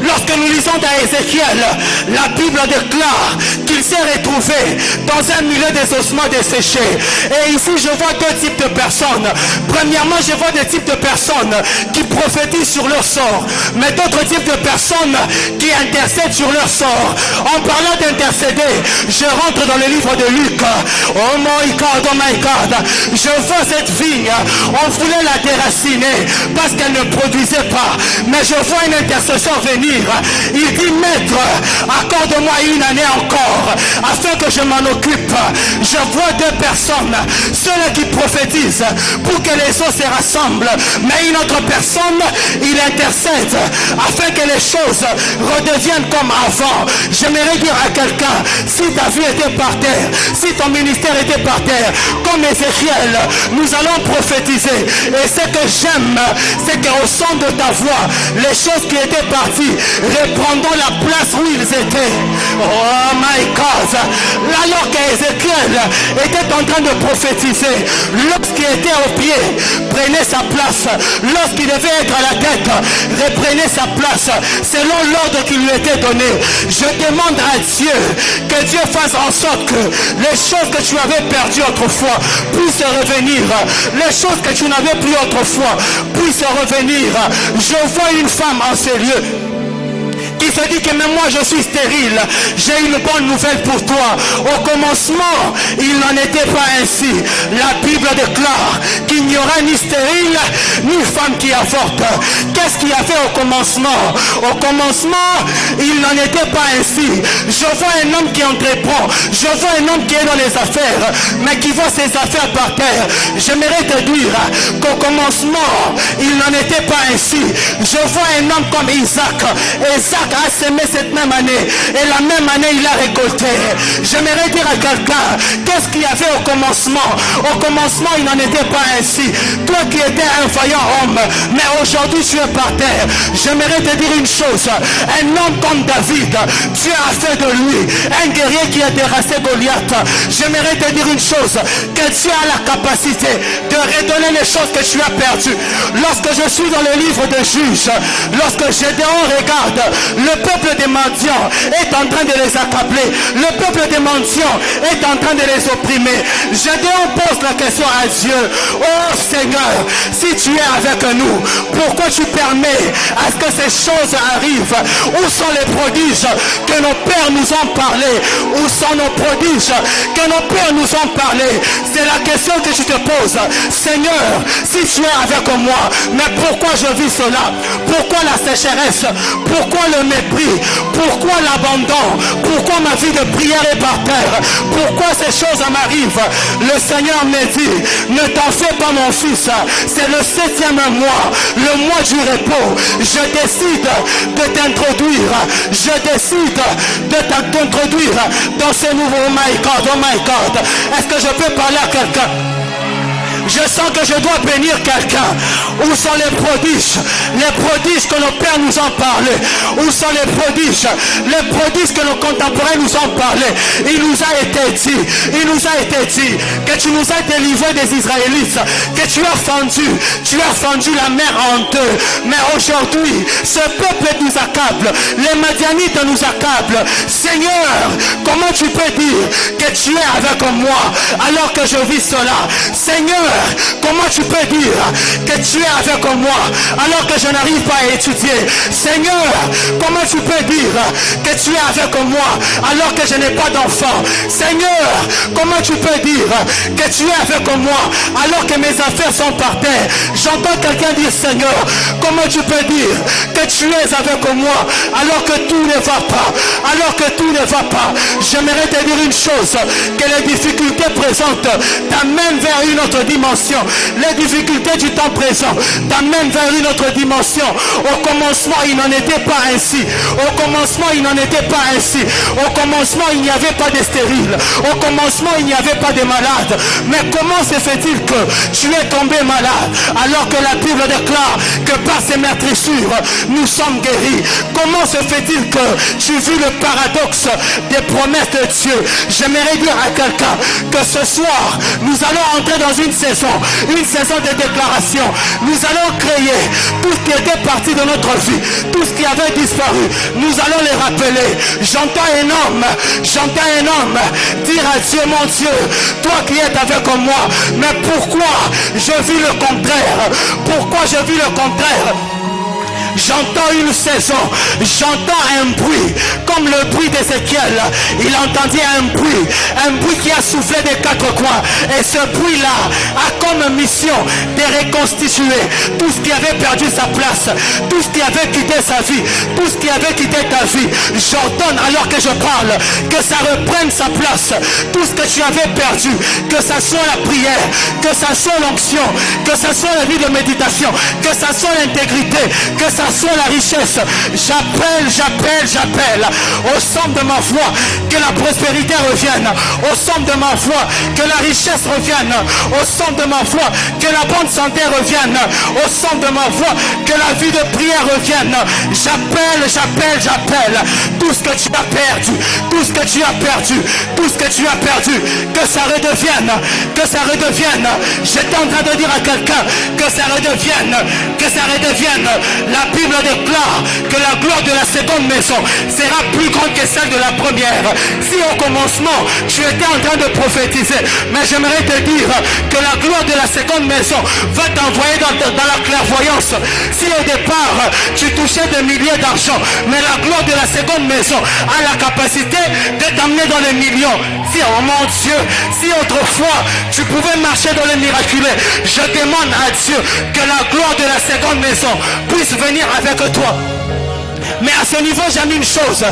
Lorsque nous lisons dans Ézéchiel, la Bible déclare qu'il s'est retrouvé dans un milieu des ossements desséchés. Et ici, je vois deux types de personnes. Premièrement, je vois des types de personnes qui prophétisent sur leur sort, mais d'autres types de personnes qui intercèdent sur leur sort. En parlant d'intercéder, je rentre dans le livre de Luc. Oh my God, oh my God. Je vois cette vigne, on voulait la déraciner parce qu'elle ne produisait pas. Mais je vois une intercession venir. Il dit, maître, accorde-moi une année encore afin que je m'en occupe. Je vois deux personnes, ceux qui prophétisent pour que les eaux se rassemblent, mais une autre personne, il intercède afin que les choses redeviennent comme avant. J'aimerais dire à quelqu'un, si ta vie était par terre, si ton ministère était par terre, comme Ézéchiel, nous allons prophétiser. Et ce que j'aime, c'est qu'au son de ta voix, les choses qui étaient parties reprendront la place où ils étaient. Oh my God. Alors qu'Ézéchiel était en train de prophétiser, lorsqu'il était au pied, prenait sa place. Lorsqu'il devait être à la tête, reprenait sa place selon l'ordre qui lui était donné. Je demande à Dieu que Dieu fasse en sorte que les choses que tu avais perdues autrefois puissent revenir. Les choses que tu n'avais plus autrefois puissent revenir. Je vois une femme en ces lieux qui se dit que même moi je suis stérile. J'ai une bonne nouvelle pour toi. Au commencement, il n'en était pas ainsi. La Bible déclare qu'il n'y aura ni stérile, ni femme qui avorte. Qu'est-ce qu'il y avait au commencement? Au commencement, il n'en était pas ainsi. Je vois un homme qui entreprend. Je vois un homme qui est dans les affaires, mais qui voit ses affaires par terre. J'aimerais te dire qu'au commencement, il n'en était pas ainsi. Je vois un homme comme Isaac. Isaac a semé cette même année et la même année il a récolté. J'aimerais dire à quelqu'un, qu'est-ce qu'il y avait au commencement? Au commencement il n'en était pas ainsi. Toi qui étais un vaillant homme, mais aujourd'hui tu es par terre. J'aimerais te dire une chose, un homme comme David, Dieu a fait de lui un guerrier qui a terrassé Goliath. J'aimerais te dire une chose, que Dieu a la capacité de redonner les choses que tu as perdues. Lorsque je suis dans le livre de Juges, lorsque Gédéon regarde Le peuple des mendiants est en train de les accabler. Le peuple des mendiants est en train de les opprimer. Gédéon pose la question à Dieu. Oh Seigneur, si tu es avec nous, pourquoi tu permets à ce que ces choses arrivent? Où sont les prodiges que nos pères nous ont parlé? Où sont nos prodiges que nos pères nous ont parlé? C'est la question que tu te poses. Seigneur, si tu es avec moi, mais pourquoi je vis cela? Pourquoi la sécheresse? Pourquoi le mépris? Pourquoi l'abandon? Pourquoi ma vie de prière est par terre? Pourquoi ces choses m'arrivent? Le Seigneur me dit, ne t'en fais pas mon fils, c'est le 7e mois, le mois du repos. Je décide de t'introduire, je décide de t'introduire dans ce nouveau, oh my God, est-ce que je peux parler à quelqu'un? Je sens que je dois bénir quelqu'un. Où sont les prodiges? Les prodiges que nos pères nous ont parlé. Où sont les prodiges? Les prodiges que nos contemporains nous ont parlé. Il nous a été dit que tu nous as délivrés des Israélites, que tu as fendu la mer en deux. Mais aujourd'hui, ce peuple nous accable. Les Madianites nous accablent. Seigneur, comment tu peux dire que tu es avec moi alors que je vis cela? Seigneur, comment tu peux dire que tu es avec moi alors que je n'arrive pas à étudier? Seigneur, comment tu peux dire que tu es avec moi alors que je n'ai pas d'enfant? Seigneur, comment tu peux dire que tu es avec moi alors que mes affaires sont par terre? J'entends quelqu'un dire, Seigneur, comment tu peux dire que tu es avec moi alors que tout ne va pas? Alors que tout ne va pas. J'aimerais te dire une chose, que les difficultés présentes t'amènent vers une autre dimension. Les difficultés du temps présent t'amènent vers une autre dimension. Au commencement, il n'en était pas ainsi. Au commencement, il n'en était pas ainsi. Au commencement, il n'y avait pas de stériles. Au commencement, il n'y avait pas de malades. Mais comment se fait-il que tu es tombé malade alors que la Bible déclare que par ces meurtrissures, nous sommes guéris? Comment se fait-il que tu vis le paradoxe des promesses de Dieu? J'aimerais dire à quelqu'un que ce soir, nous allons entrer dans une saison de déclaration. Nous allons créer tout ce qui était parti de notre vie, tout ce qui avait disparu. Nous allons les rappeler. J'entends un homme dire à Dieu, mon Dieu, toi qui es avec moi, mais pourquoi je vis le contraire? Pourquoi je vis le contraire? J'entends une saison, j'entends un bruit, comme le bruit d'Ézéchiel. Il entendit un bruit qui a soufflé des quatre coins. Et ce bruit-là a comme mission de reconstituer tout ce qui avait perdu sa place, tout ce qui avait quitté sa vie, tout ce qui avait quitté ta vie. J'entends alors que je parle, que ça reprenne sa place, tout ce que tu avais perdu, que ça soit la prière, que ça soit l'onction, que ça soit la vie de méditation, que ça soit l'intégrité, que ça soit la richesse. J'appelle au son de ma voix que la prospérité revienne, au son de ma voix que la richesse revienne, au son de ma voix que la bonne santé revienne, au son de ma voix que la vie de prière revienne. J'appelle tout ce que tu as perdu, que ça redevienne, j'étais en train de dire à quelqu'un que ça redevienne. La Bible déclare que la gloire de la seconde maison sera plus grande que celle de la première. Si au commencement tu étais en train de prophétiser, mais j'aimerais te dire que la gloire de la seconde maison va t'envoyer dans la clairvoyance. Si au départ tu touchais des milliers d'argent, mais la gloire de la seconde maison a la capacité de t'amener dans les millions. Si, oh mon Dieu, si autrefois tu pouvais marcher dans le miraculé, je demande à Dieu que la gloire de la seconde maison puisse venir avec toi. Mais à ce niveau, j'aime une chose,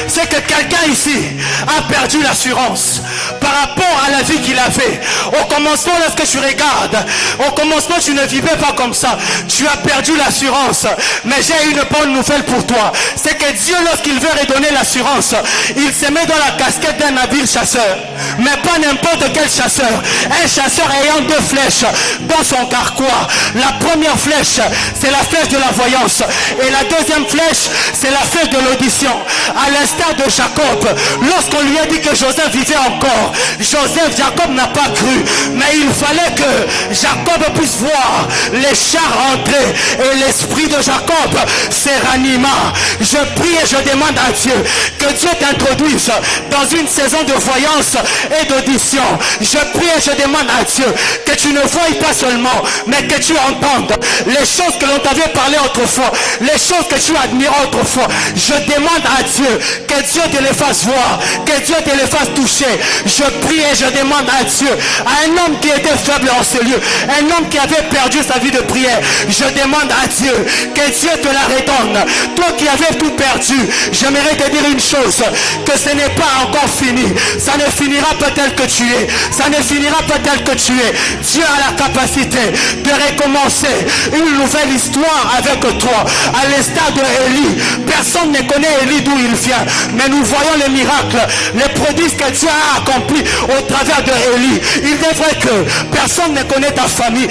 c'est que quelqu'un ici a perdu l'assurance par rapport à la vie qu'il avait. Au commencement, lorsque tu regardes, au commencement, tu ne vivais pas comme ça. Tu as perdu l'assurance. Mais j'ai une bonne nouvelle pour toi. C'est que Dieu, lorsqu'il veut redonner l'assurance, il se met dans la casquette d'un habile chasseur. Mais pas n'importe quel chasseur. Un chasseur ayant deux flèches dans son carquois. La première flèche, c'est la flèche de la voyance. Et la deuxième flèche, c'est la fête de l'audition. À l'instar de Jacob, lorsqu'on lui a dit que Joseph vivait encore, Jacob n'a pas cru, mais il fallait que Jacob puisse voir les chars entrer et l'esprit de Jacob se ranima. Je prie et je demande à Dieu que Dieu t'introduise dans une saison de voyance et d'audition. Je prie et je demande à Dieu que tu ne voies pas seulement, mais que tu entendes les choses que l'on t'avait parlé autrefois, les choses que tu admirais autrefois. Je demande à Dieu que Dieu te les fasse voir, que Dieu te les fasse toucher. Je prie et je demande à Dieu, à un homme qui était faible en ce lieu, un homme qui avait perdu sa vie de prière, je demande à Dieu que Dieu te la redonne. Toi qui avais tout perdu, j'aimerais te dire une chose, que ce n'est pas encore fini. Ça ne finira pas tel que tu es, ça ne finira pas tel que tu es. Dieu a la capacité de recommencer une nouvelle histoire avec toi. À l'instar de Élie, personne ne connaît Élie d'où il vient, mais nous voyons les miracles, les prodiges que Dieu a accomplis au travers de Élie. Il est vrai que personne ne connaît ta famille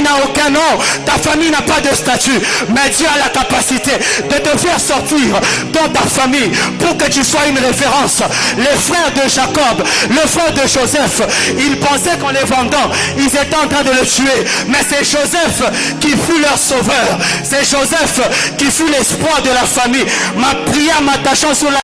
n'a aucun nom, ta famille n'a pas de statut, mais Dieu a la capacité de te faire sortir dans ta famille pour que tu sois une référence. Les frères de Jacob, le frère de Joseph, ils pensaient qu'en les vendant, ils étaient en train de le tuer, mais c'est Joseph qui fut leur sauveur, c'est Joseph qui fut l'espoir de la famille. Ma prière m'attachant sur la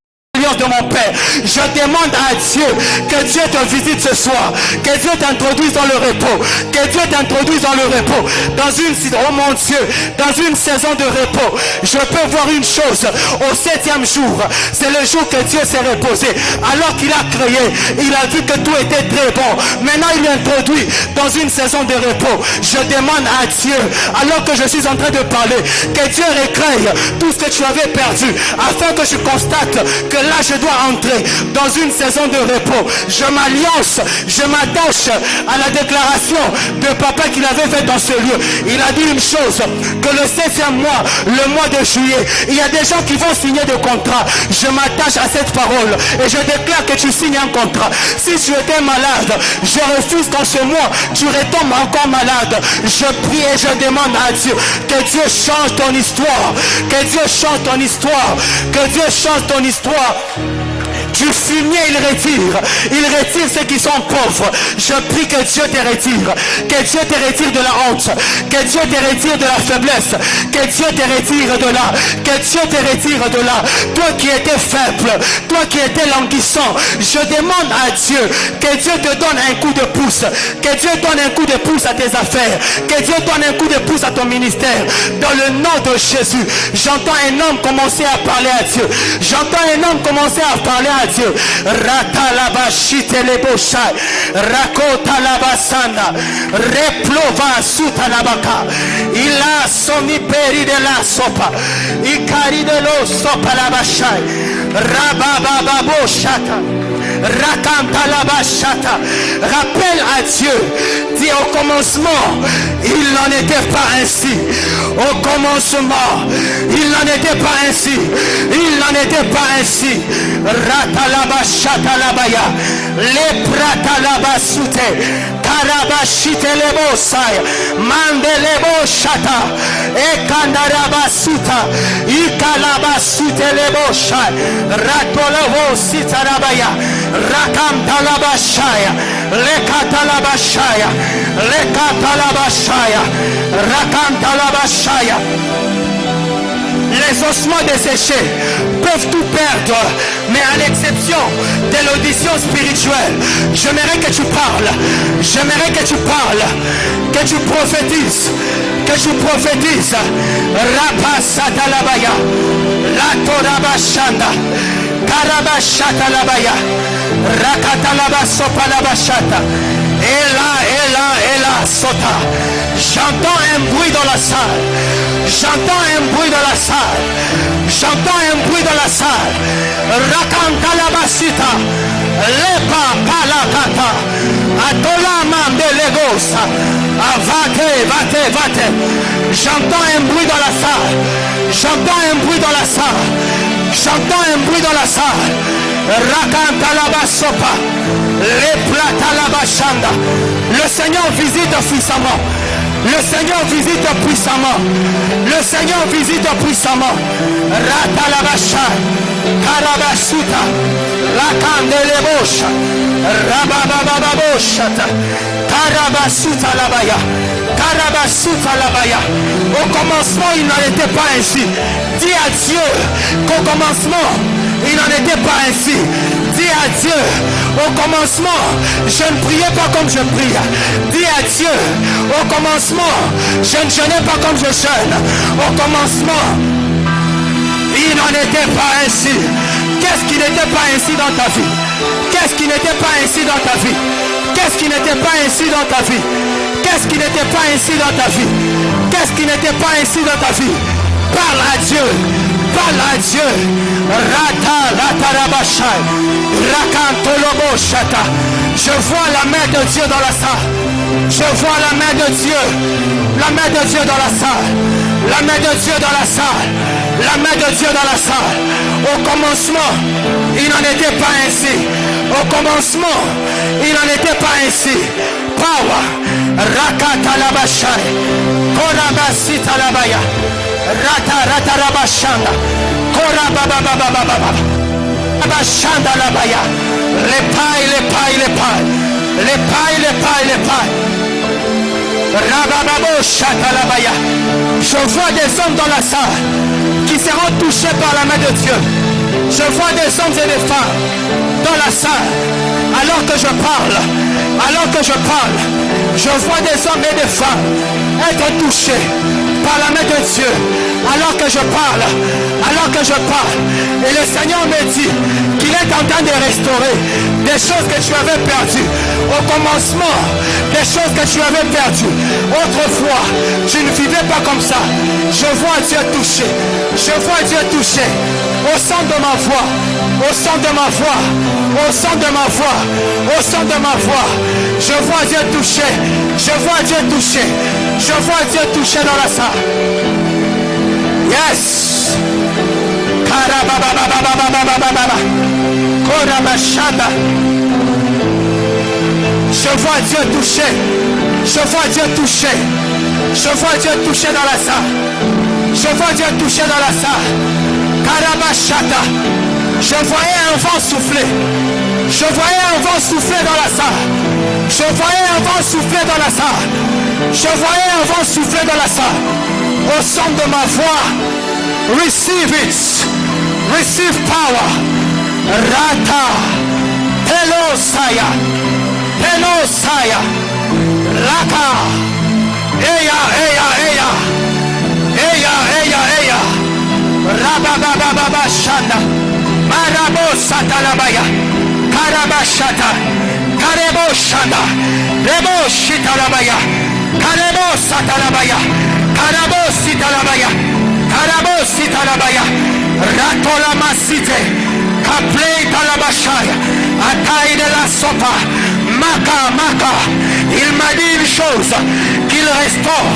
de mon Père, je demande à Dieu que Dieu te visite ce soir, que Dieu t'introduise dans le repos, que Dieu t'introduise dans le repos, dans une, oh mon Dieu, dans une saison de repos. Je peux voir une chose, au 7e jour, c'est le jour que Dieu s'est reposé, alors qu'il a créé, il a vu que tout était très bon. Maintenant il est introduit dans une saison de repos. Je demande à Dieu, alors que je suis en train de parler, que Dieu récrée tout ce que tu avais perdu, afin que je constate que là je dois entrer dans une saison de repos. Je m'alliance, je m'attache à la déclaration de papa qu'il avait fait dans ce lieu. Il a dit une chose, que le 16e mois, le mois de juillet, il y a des gens qui vont signer des contrats. Je m'attache à cette parole et je déclare que tu signes un contrat. Si tu étais malade, je refuse qu'en ce mois tu retombes encore malade. Je prie et je demande à Dieu que Dieu change ton histoire, que Dieu change ton histoire, que Dieu change ton histoire. Du fumier il retire ceux qui sont pauvres. Je prie que Dieu te retire, que Dieu te retire de la honte, que Dieu te retire de la faiblesse, que Dieu te retire de là, que Dieu te retire de là. Toi qui étais faible, toi qui étais languissant, je demande à Dieu que Dieu te donne un coup de pouce, que Dieu donne un coup de pouce à tes affaires, que Dieu donne un coup de pouce à ton ministère. Dans le nom de Jésus, j'entends un homme commencer à parler à Dieu, j'entends un homme commencer à parler à Dieu. Ratalabashite leboshai, rakotalabasanda, replova sutalabaka, ila soni peri de la sopa, ikari de lo sopa labashai, rabababo shata, rakantalabashata. Rappelle à Dieu, dis au commencement, il n'en était pas ainsi. Au commencement, il n'en était pas ainsi. Il n'en était pas ainsi. Ratalabashata labaya, lepratalabasute, karabashite lebosai, mandelebo shata, ekandarabasuta, ikalabasute lebosai, ratolobo sitarabaya, rakantalabashaya, lekatalabashaya, lekatalabashaya, rakantalabashaya. Les ossements desséchés peuvent tout perdre, mais à l'exception de l'audition spirituelle. J'aimerais que tu parles, j'aimerais que tu parles, que tu prophétises, que tu prophétises. Rapasatalabaya, Latorabashanda, Karabashatalabaya, Rakatalabasopalabashata. Ela, sota. J'entends un bruit dans la salle. J'entends un bruit dans la salle. J'entends un bruit dans la salle. Rakantalabasita. Lepa palakata. Atolama melegosa. Vate. J'entends un bruit dans la salle. J'entends un bruit dans la salle. J'entends un bruit dans la salle. Rakantalabasopa. Le Seigneur visite puissamment. Le Seigneur visite puissamment. Le Seigneur visite puissamment. Ratalabasha, Karabasuta, Lakandelebosha, Rababababoshata, Karabasuta Labaya, Karabasuta Labaya. Au commencement, il n'en était pas ainsi. Dis à Dieu qu'au commencement, il n'en était pas ainsi. Dis à Dieu, au commencement, je ne priais pas comme je prie. Dis à Dieu, au commencement, je ne jeûnais pas comme je jeûne. Au commencement, il n'en était pas ainsi. Qu'est-ce qui n'était pas ainsi dans ta vie? Qu'est-ce qui n'était pas ainsi dans ta vie? Qu'est-ce qui n'était pas ainsi dans ta vie? Qu'est-ce qui n'était pas ainsi dans ta vie? Qu'est-ce qui n'était pas ainsi dans ta vie? Parle à Dieu. Parle à Dieu. Rata, rata, rabashai. Rakantolobo, shata. Je vois la main de Dieu dans la salle. Je vois la main de Dieu. La main de Dieu dans la salle. La main de Dieu dans la salle. La main de Dieu dans la salle. Au commencement, il n'en était pas ainsi. Au commencement, il n'en était pas ainsi. Power. Rakata labashai. Korabasita labaya. Rata rata rabashanda. Korababababababa. Rabashanda labaya. Les pailles, les pailles, les pailles. Les pailles, les pailles, les pailles. Rabababo shatalabaya. Je vois des hommes dans la salle qui seront touchés par la main de Dieu. Je vois des hommes et des femmes dans la salle. Alors que je parle, je vois des hommes et des femmes être touchés par la main de Dieu. Alors que je parle, et le Seigneur me dit qu'il est en train de restaurer des choses que tu avais perdues. Au commencement, des choses que tu avais perdues. Autrefois, tu ne vivais pas comme ça. Je vois Dieu toucher. Je vois Dieu toucher. Au son de ma voix, au son de ma voix, au son de ma voix, au son de ma voix. Je vois Dieu toucher. Je vois Dieu toucher. Je vois Dieu toucher dans la salle. Yes. Karababababababababa. Korabashada. Je vois Dieu toucher. Je vois Dieu toucher. Je vois Dieu toucher dans la salle. Je vois Dieu toucher dans la salle. Karabashata. Je voyais un vent souffler. Je voyais un vent souffler dans la salle. Je voyais un vent souffler dans la salle. Je voyais un vent souffler dans la salle. Au son de ma voix, receive it. Receive power. Rata. Pelosaya. Pelosaya. Laka. Eya, eya, eya. Eya, eya, eya. Rabababababa shanda. Marabo satalabaya. Karabashata. Karebo shanda. Rebo shitalabaya. Karebo satalabaya. Karabo sitalabaya. Karabo sitalabaya. Ratola masite. Kaplei talabashaya. Ataï de la sopa. Maka, maka. Il m'a dit une chose. Qu'il restaure.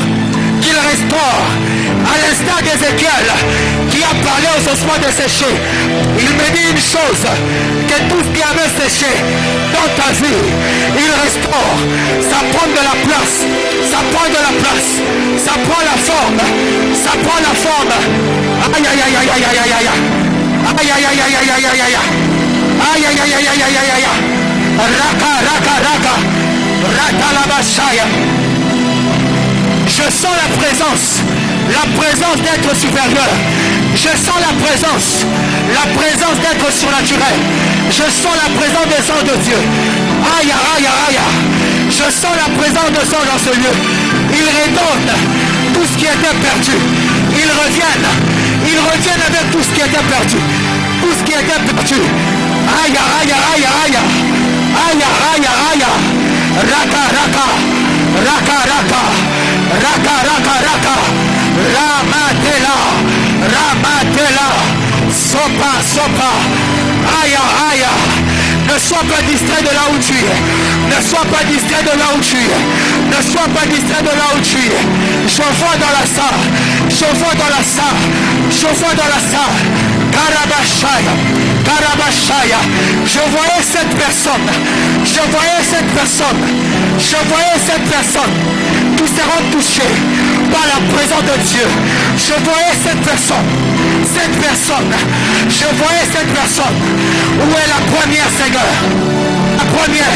À l'instar d'Ézéchiel qui a parlé aux ossements desséchés, il me dit une chose, que tout ce qui avait séché dans ta vie, il restaure. Ça prend de la place, ça prend de la place, ça prend la forme, ça prend la forme. Aïe aïe aïe aïe aïe aïe aïe aïe. Aïe aïe aïe aïe aïe aïe aïe aïe. Aïe aïe aïe aïe aïe aïe aïe. Raka raka raka. Raka la bashaya. Je sens la présence d'être supérieur. Je sens la présence d'être surnaturel. Je sens la présence des anges de Dieu. Aïe, aïe, aïe. Je sens la présence de sang dans ce lieu. Ils redonnent tout ce qui était perdu. Ils reviennent avec tout ce qui était perdu. Tout ce qui était perdu. Aïe, aïe, aïe, aïe. Aïe, aïe, aïe. Raka, raka. Raka, raka. Raka, raka, raka. Ramatela. Ramatela. Sopa, sopa. Aïe, aïe. Ne sois pas distrait de là où tu es. Ne sois pas distrait de là où tu es. Ne sois pas distrait de là où tu es. Je vois dans la salle. Je vois dans la salle. Je vois dans la salle. Karabashaya. Karabashaya. Je voyais cette personne. Je voyais cette personne. Je voyais cette personne qui sera touchée par la présence de Dieu. Je voyais cette personne. Cette personne. Je voyais cette personne. Où est la première, Seigneur? La première.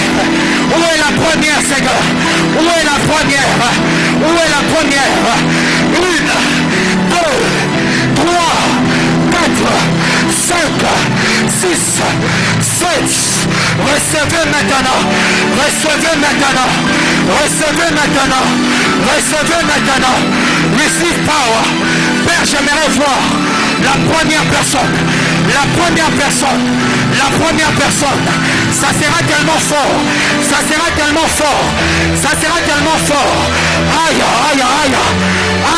Où est la première, Seigneur? Où est la première? Où est la première? 1, 2, 3, 4, 5, 6, 7. Recevez maintenant. Recevez maintenant. Recevez maintenant. Recevez maintenant. Receive power. Père, j'aimerais voir la première personne. La première personne. La première personne. Ça sera tellement fort. Ça sera tellement fort. Ça sera tellement fort. Aïe, aïe, aïe.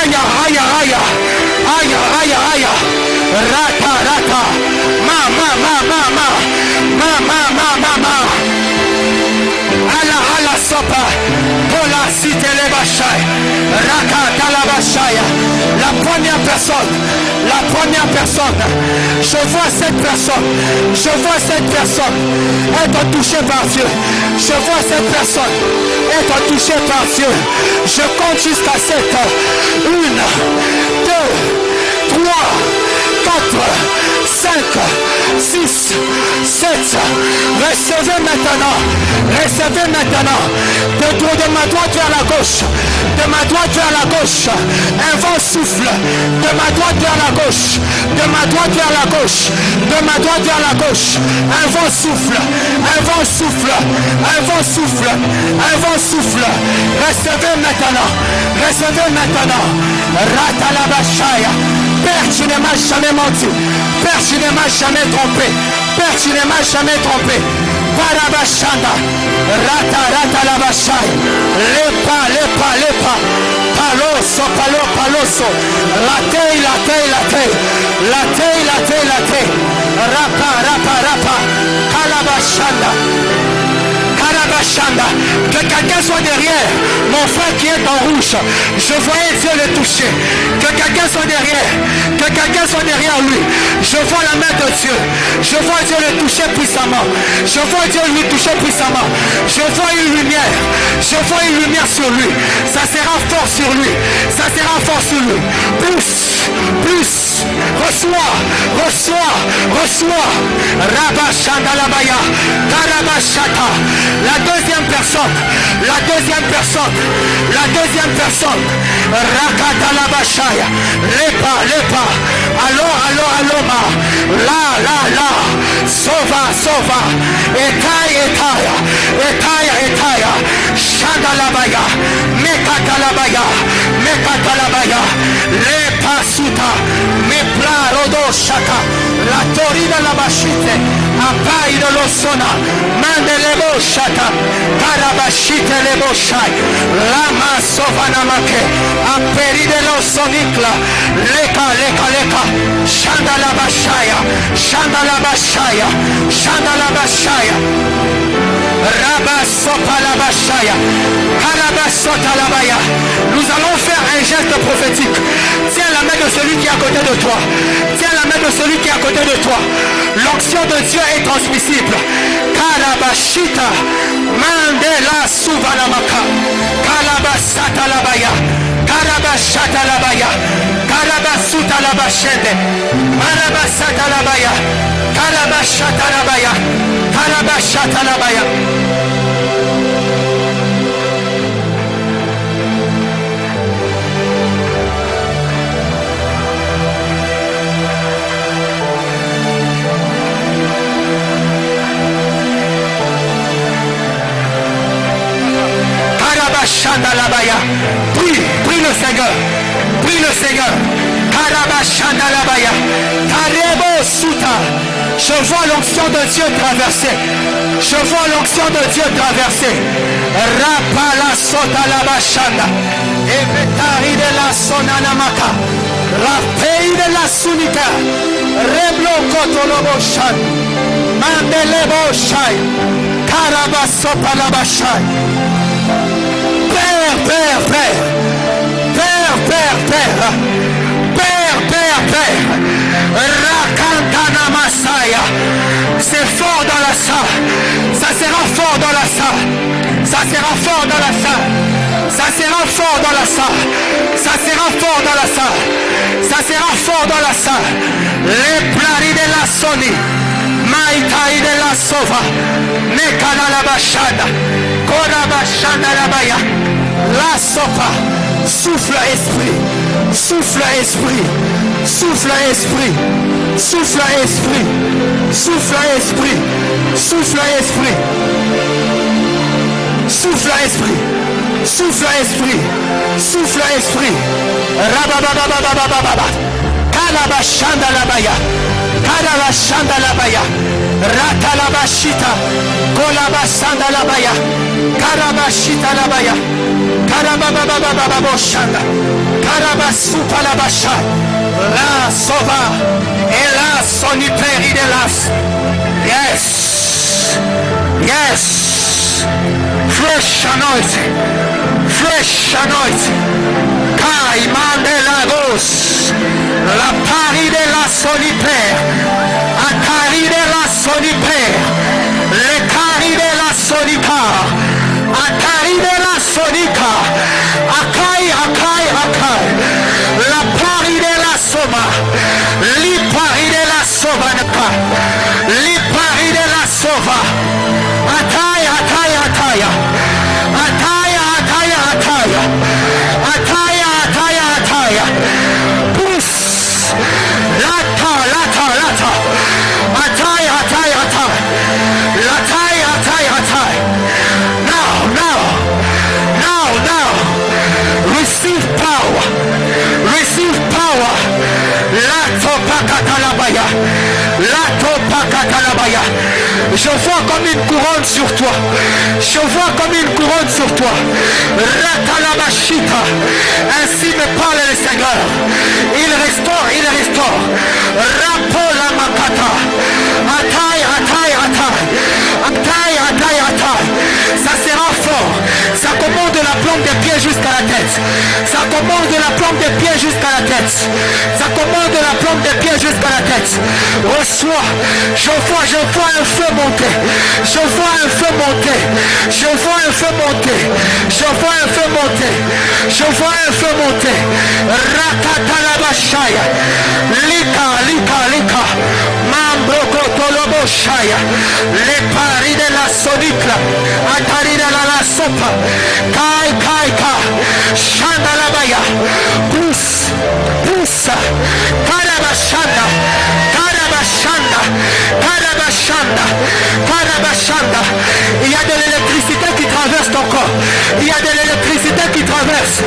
Aïe, aïe, aïe. Aïe, aïe, aïe. Rata, rata. Ma. Ala sopa. Pola cité les bachai. Raka talabashaya. La première personne. La première personne. Je vois cette personne. Je vois cette personne être touchée par Dieu. Je vois cette personne être touchée par Dieu. Je compte jusqu'à 7. 1, 2, 3, 4, 5, 6, 7. Recevez maintenant. Recevez maintenant. De ma droite vers la gauche. De ma droite vers la gauche. Un vent souffle. De ma droite vers la gauche. De ma droite vers la gauche. De ma droite vers la gauche. Un vent souffle. Un vent souffle. Un vent souffle. Un vent souffle. Recevez maintenant. Recevez maintenant. Ratalabashaya. Père, tu ne m'as jamais menti. Père, tu ne m'as jamais trompé. Père, tu ne m'as jamais trompé. Parabashanda. Rata labashai. Lepa. Paloso. Latei. Rapa. Kalabashanda. Que quelqu'un soit derrière mon frère qui est en rouge. Je voyais Dieu le toucher. Que quelqu'un soit derrière. Que quelqu'un soit derrière lui. Je vois la main de Dieu. Je vois Dieu le toucher puissamment. Je vois Dieu lui toucher puissamment. Je vois une lumière. Je vois une lumière sur lui. Ça sera fort sur lui. Ça sera fort sur lui. Plus. Reçois. Rabashandalabaya. Karabashata. La deuxième personne. Rakatalabashaya. Lepa. Aloma. La. Sova. Etaya. Shandalabaya. Mekatalabaya. Lepa suta. Mepla rodo shaka. La torina la bashite. Apai de losona. Mandelebo shaka. Karabashite lebo shai. Lama sovanamake. Aperi de losonikla. Leka. Shandalabashaya. Rabasopalabashaya. Karabasotalabaya. Nous allons faire un geste prophétique. Tiens la main de celui qui est à côté de toi. L'onction de Dieu est transmissible. Karabashita. Mandela suvanamaka. Karabasatalabaya. Karabashatalabaya. Karabasutalabashende. Marabasatalabaya. Karabashatalabaya. Karabashandalabaya. Prie le Seigneur. Karabashandalabaya. Karebo suta. Je vois l'onction de Dieu traverser. Rapala sota labashanda. Evetari de la sonanamaka. Rapei de la sunika. Reblo kotolobo shan. Mandelebo shai. Karabasopa labashai. Père. Rakantana Masaya. fort dans la salle. Ça sera fort dans la salle. Ça sera fort dans la salle. Ça sera fort dans la salle. Ça sera fort dans la salle. Les plari de la soni. Maïtaï de la sova. Nekana la bachada. Kona bachada la baya. La sopa. Souffle esprit. Souffle esprit. Souffle esprit. Souffle esprit. Souffle esprit. Souffle esprit. Souffle esprit. Souffle esprit. Souffle esprit. Rabababababababa. Kalabashanda labaya. Kalabashanda labaya. Ratalabashita. Kolabashanda labaya. Karabashita labaya. Karababababababoshanda. Karabasupa labasha. La sova. Et la soniperi de las. Yes. Yes. Fresh anointing. Fresh anointing. Caïman de Lagos. La Paris de la solipère. A Cari de la solipère. Le Cari de la solicar. A Cari de la solicar. Akai, Akai, Akai. La Paris de la Soma. Li Paris de la Sovanaka. Li Paris de la Sova. Ataya, Ataya, Ataya. Ataya, Ataya, Ataya. Ataya, Ataya, Ataya. Pousse. Lata, Lata, Lata. Ataya, Ataya, Ataya. Lataya, Ataya, Ataya. Now, now. Now, now. Receive power. Receive power. Lato pakatalabaya. Lato pakatalabaya. Je vois comme une couronne sur toi. Je vois comme une couronne sur toi. Ratalabashita. Ainsi me parle le Seigneur. Il restaure, il restaure. Rapola makata. Atai, atai, atai. Atai, atai, atai. Ça sera fort. Ça commence de la plante des pieds jusqu'à la tête. Ça commence de la plante des pieds jusqu'à la tête. Ça commence de la plante des pieds jusqu'à la tête. Reçois. Je vois un feu monter. Je vois un feu monter. Je vois un feu monter. Je vois un feu monter. Je vois un feu monter. Rakatalabashaya. Lika, lika, lika. Mambrokotoloboshaya. Les paris de la sonicla. Atari de la sopa. Kai, kai, kai. Shandalabaya. Pousse. Pousse. Karabashanda. Karabashanda. Karabashanda. Karabashanda. Il y a de l'électricité qui traverse ton corps. Il y a de l'électricité qui traverse.